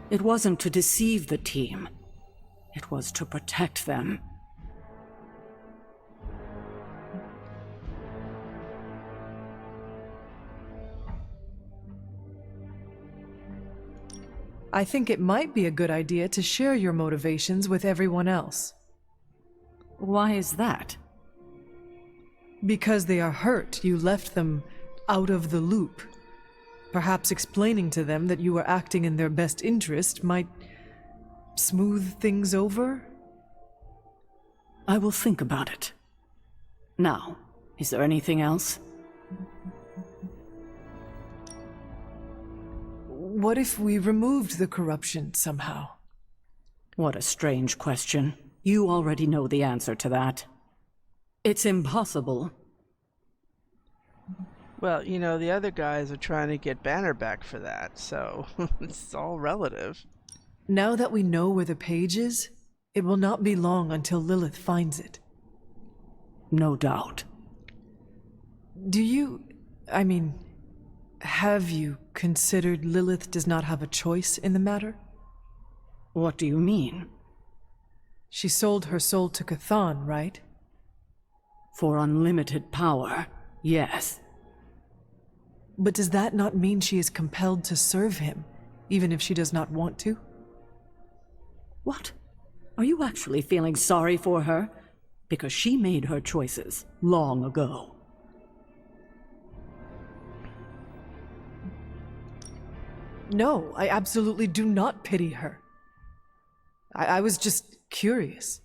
It wasn't to deceive the team. It was to protect them. I think it might be a good idea to share your motivations with everyone else. Why is that? Because they are hurt, you left them out of the loop. Perhaps explaining to them that you were acting in their best interest might smooth things over? I will think about it. Now, is there anything else? What if we removed the corruption somehow? What a strange question. You already know the answer to that. It's impossible. Well, you know, the other guys are trying to get Banner back for that, so it's all relative. Now that we know where the page is, it will not be long until Lilith finds it. No doubt. Have you considered Lilith does not have a choice in the matter? What do you mean? She sold her soul to Cthon, right? For unlimited power, yes. But does that not mean she is compelled to serve him, even if she does not want to? What? Are you actually feeling sorry for her? Because she made her choices long ago. No, I absolutely do not pity her. I was just curious.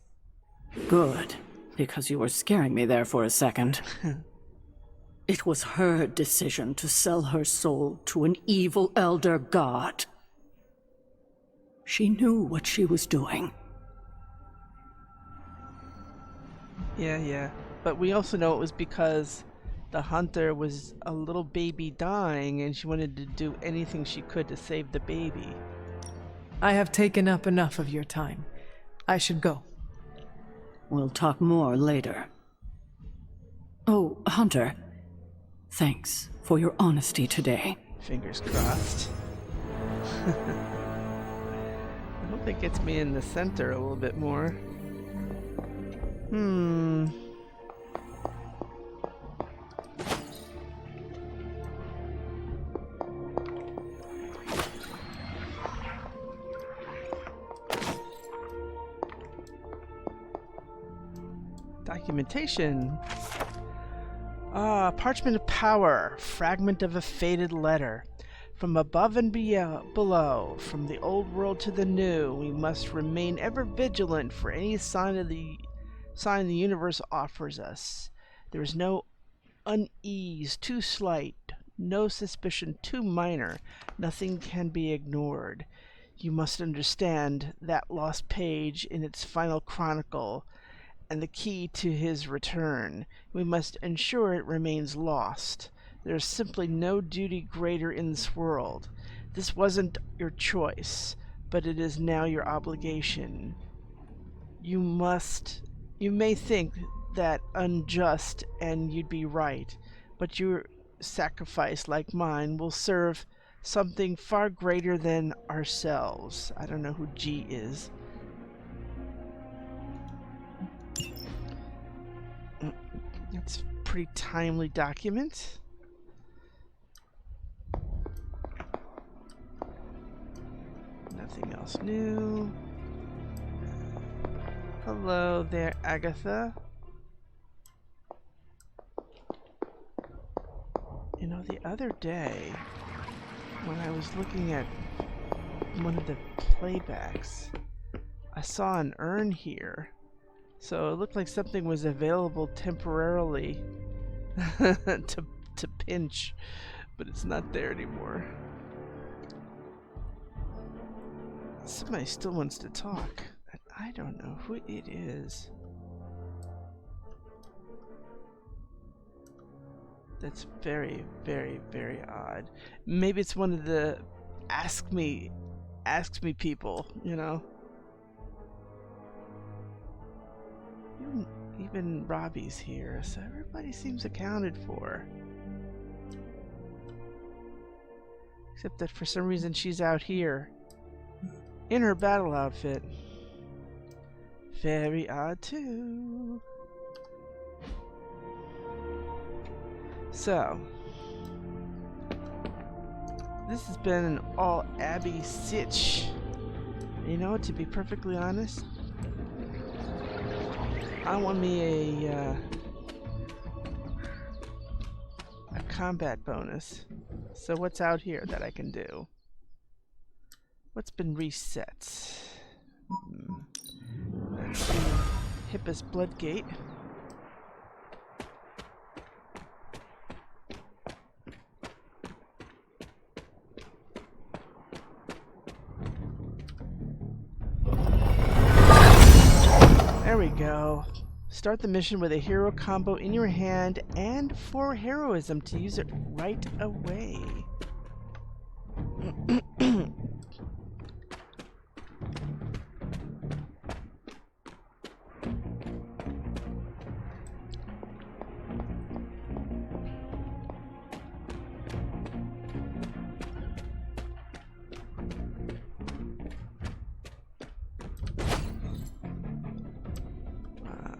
Good, because you were scaring me there for a second. It was her decision to sell her soul to an evil elder god. She knew what she was doing. Yeah. But we also know it was because the hunter was a little baby dying and she wanted to do anything she could to save the baby. I have taken up enough of your time. I should go. We'll talk more later. Oh, Hunter. Thanks for your honesty today. Fingers crossed. I hope it gets me in the center a little bit more. Documentation. Parchment of Power. Fragment of a faded letter. From above and below, from the old world to the new, we must remain ever vigilant for any sign the universe offers us. There is no unease too slight, no suspicion too minor. Nothing can be ignored. You must understand that lost page in its final chronicle and the key to his return. We must ensure it remains lost. There is simply no duty greater in this world. This wasn't your choice, but it is now your obligation. You may think that unjust and you'd be right, but your sacrifice, like mine, will serve something far greater than ourselves. I don't know who G is. That's a pretty timely document. Nothing else new. Hello there, Agatha. You know, the other day, when I was looking at one of the playbacks, I saw an urn here. So it looked like something was available temporarily to pinch, but it's not there anymore. Somebody still wants to talk, and I don't know who it is. That's very, very, very odd. Maybe it's one of the ask me people, you know? Even Robbie's here, so everybody seems accounted for. Except that for some reason she's out here in her battle outfit. Very odd too. So, this has been an all Abby sitch. You know, to be perfectly honest, I want me a combat bonus. So what's out here that I can do? What's been reset? Let's do Hippus Bloodgate. There we go. Start the mission with a hero combo in your hand and 4 heroism to use it right away.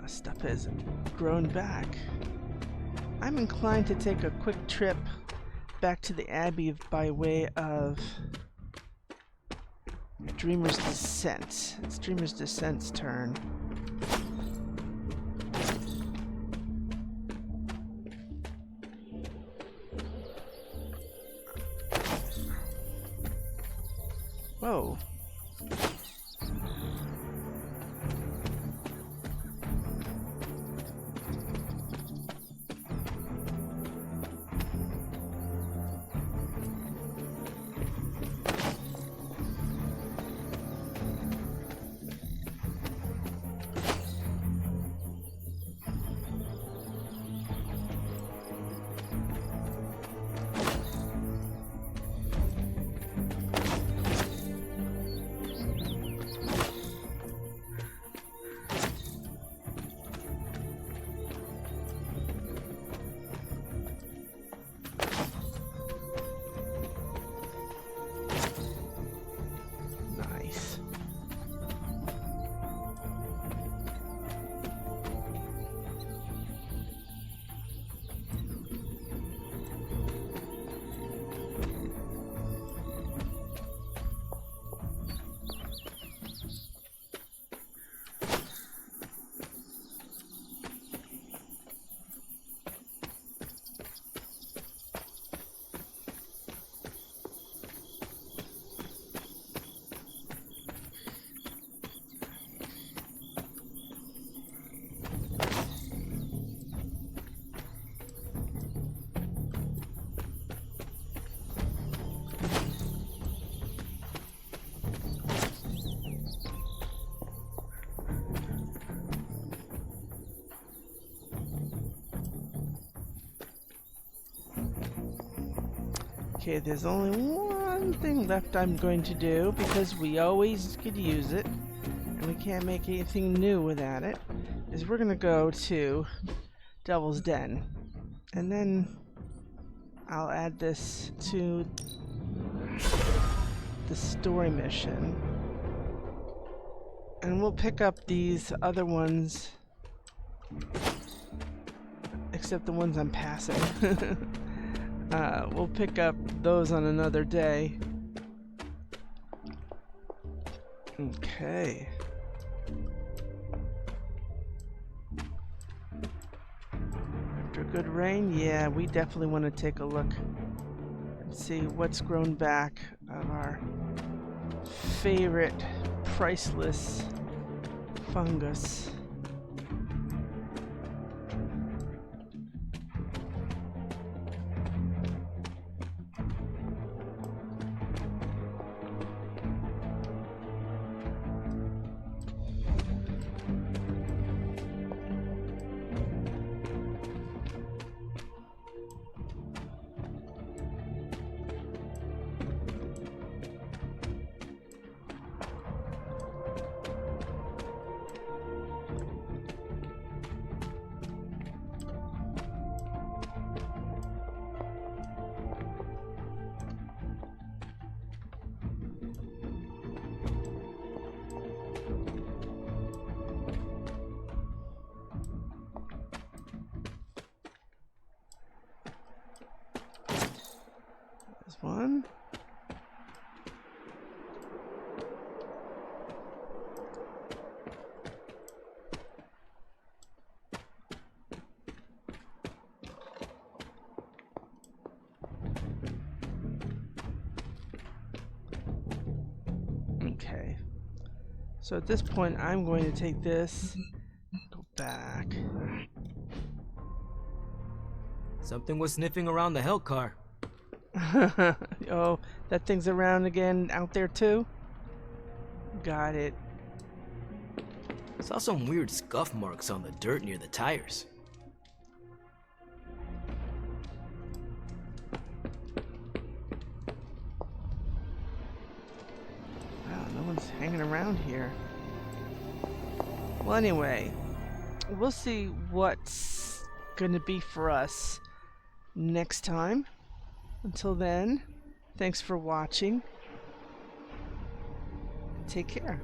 Stuff has grown back. I'm inclined to take a quick trip back to the Abbey by way of Dreamer's Descent. It's Dreamer's Descent's turn. Whoa. Okay, there's only one thing left I'm going to do, because we always could use it, and we can't make anything new without it, is we're gonna go to Devil's Den, and then I'll add this to the story mission, and we'll pick up these other ones, except the ones I'm passing. We'll pick up those on another day. Okay. After a good rain, yeah, we definitely want to take a look and see what's grown back of our favorite priceless fungus. One. Okay. So at this point, I'm going to take this, go back. Something was sniffing around the hell car. Oh, that thing's around again out there too? Got it. Saw some weird scuff marks on the dirt near the tires. Wow, no one's hanging around here. Well, anyway, we'll see what's gonna be for us next time. Until then, thanks for watching. Take care.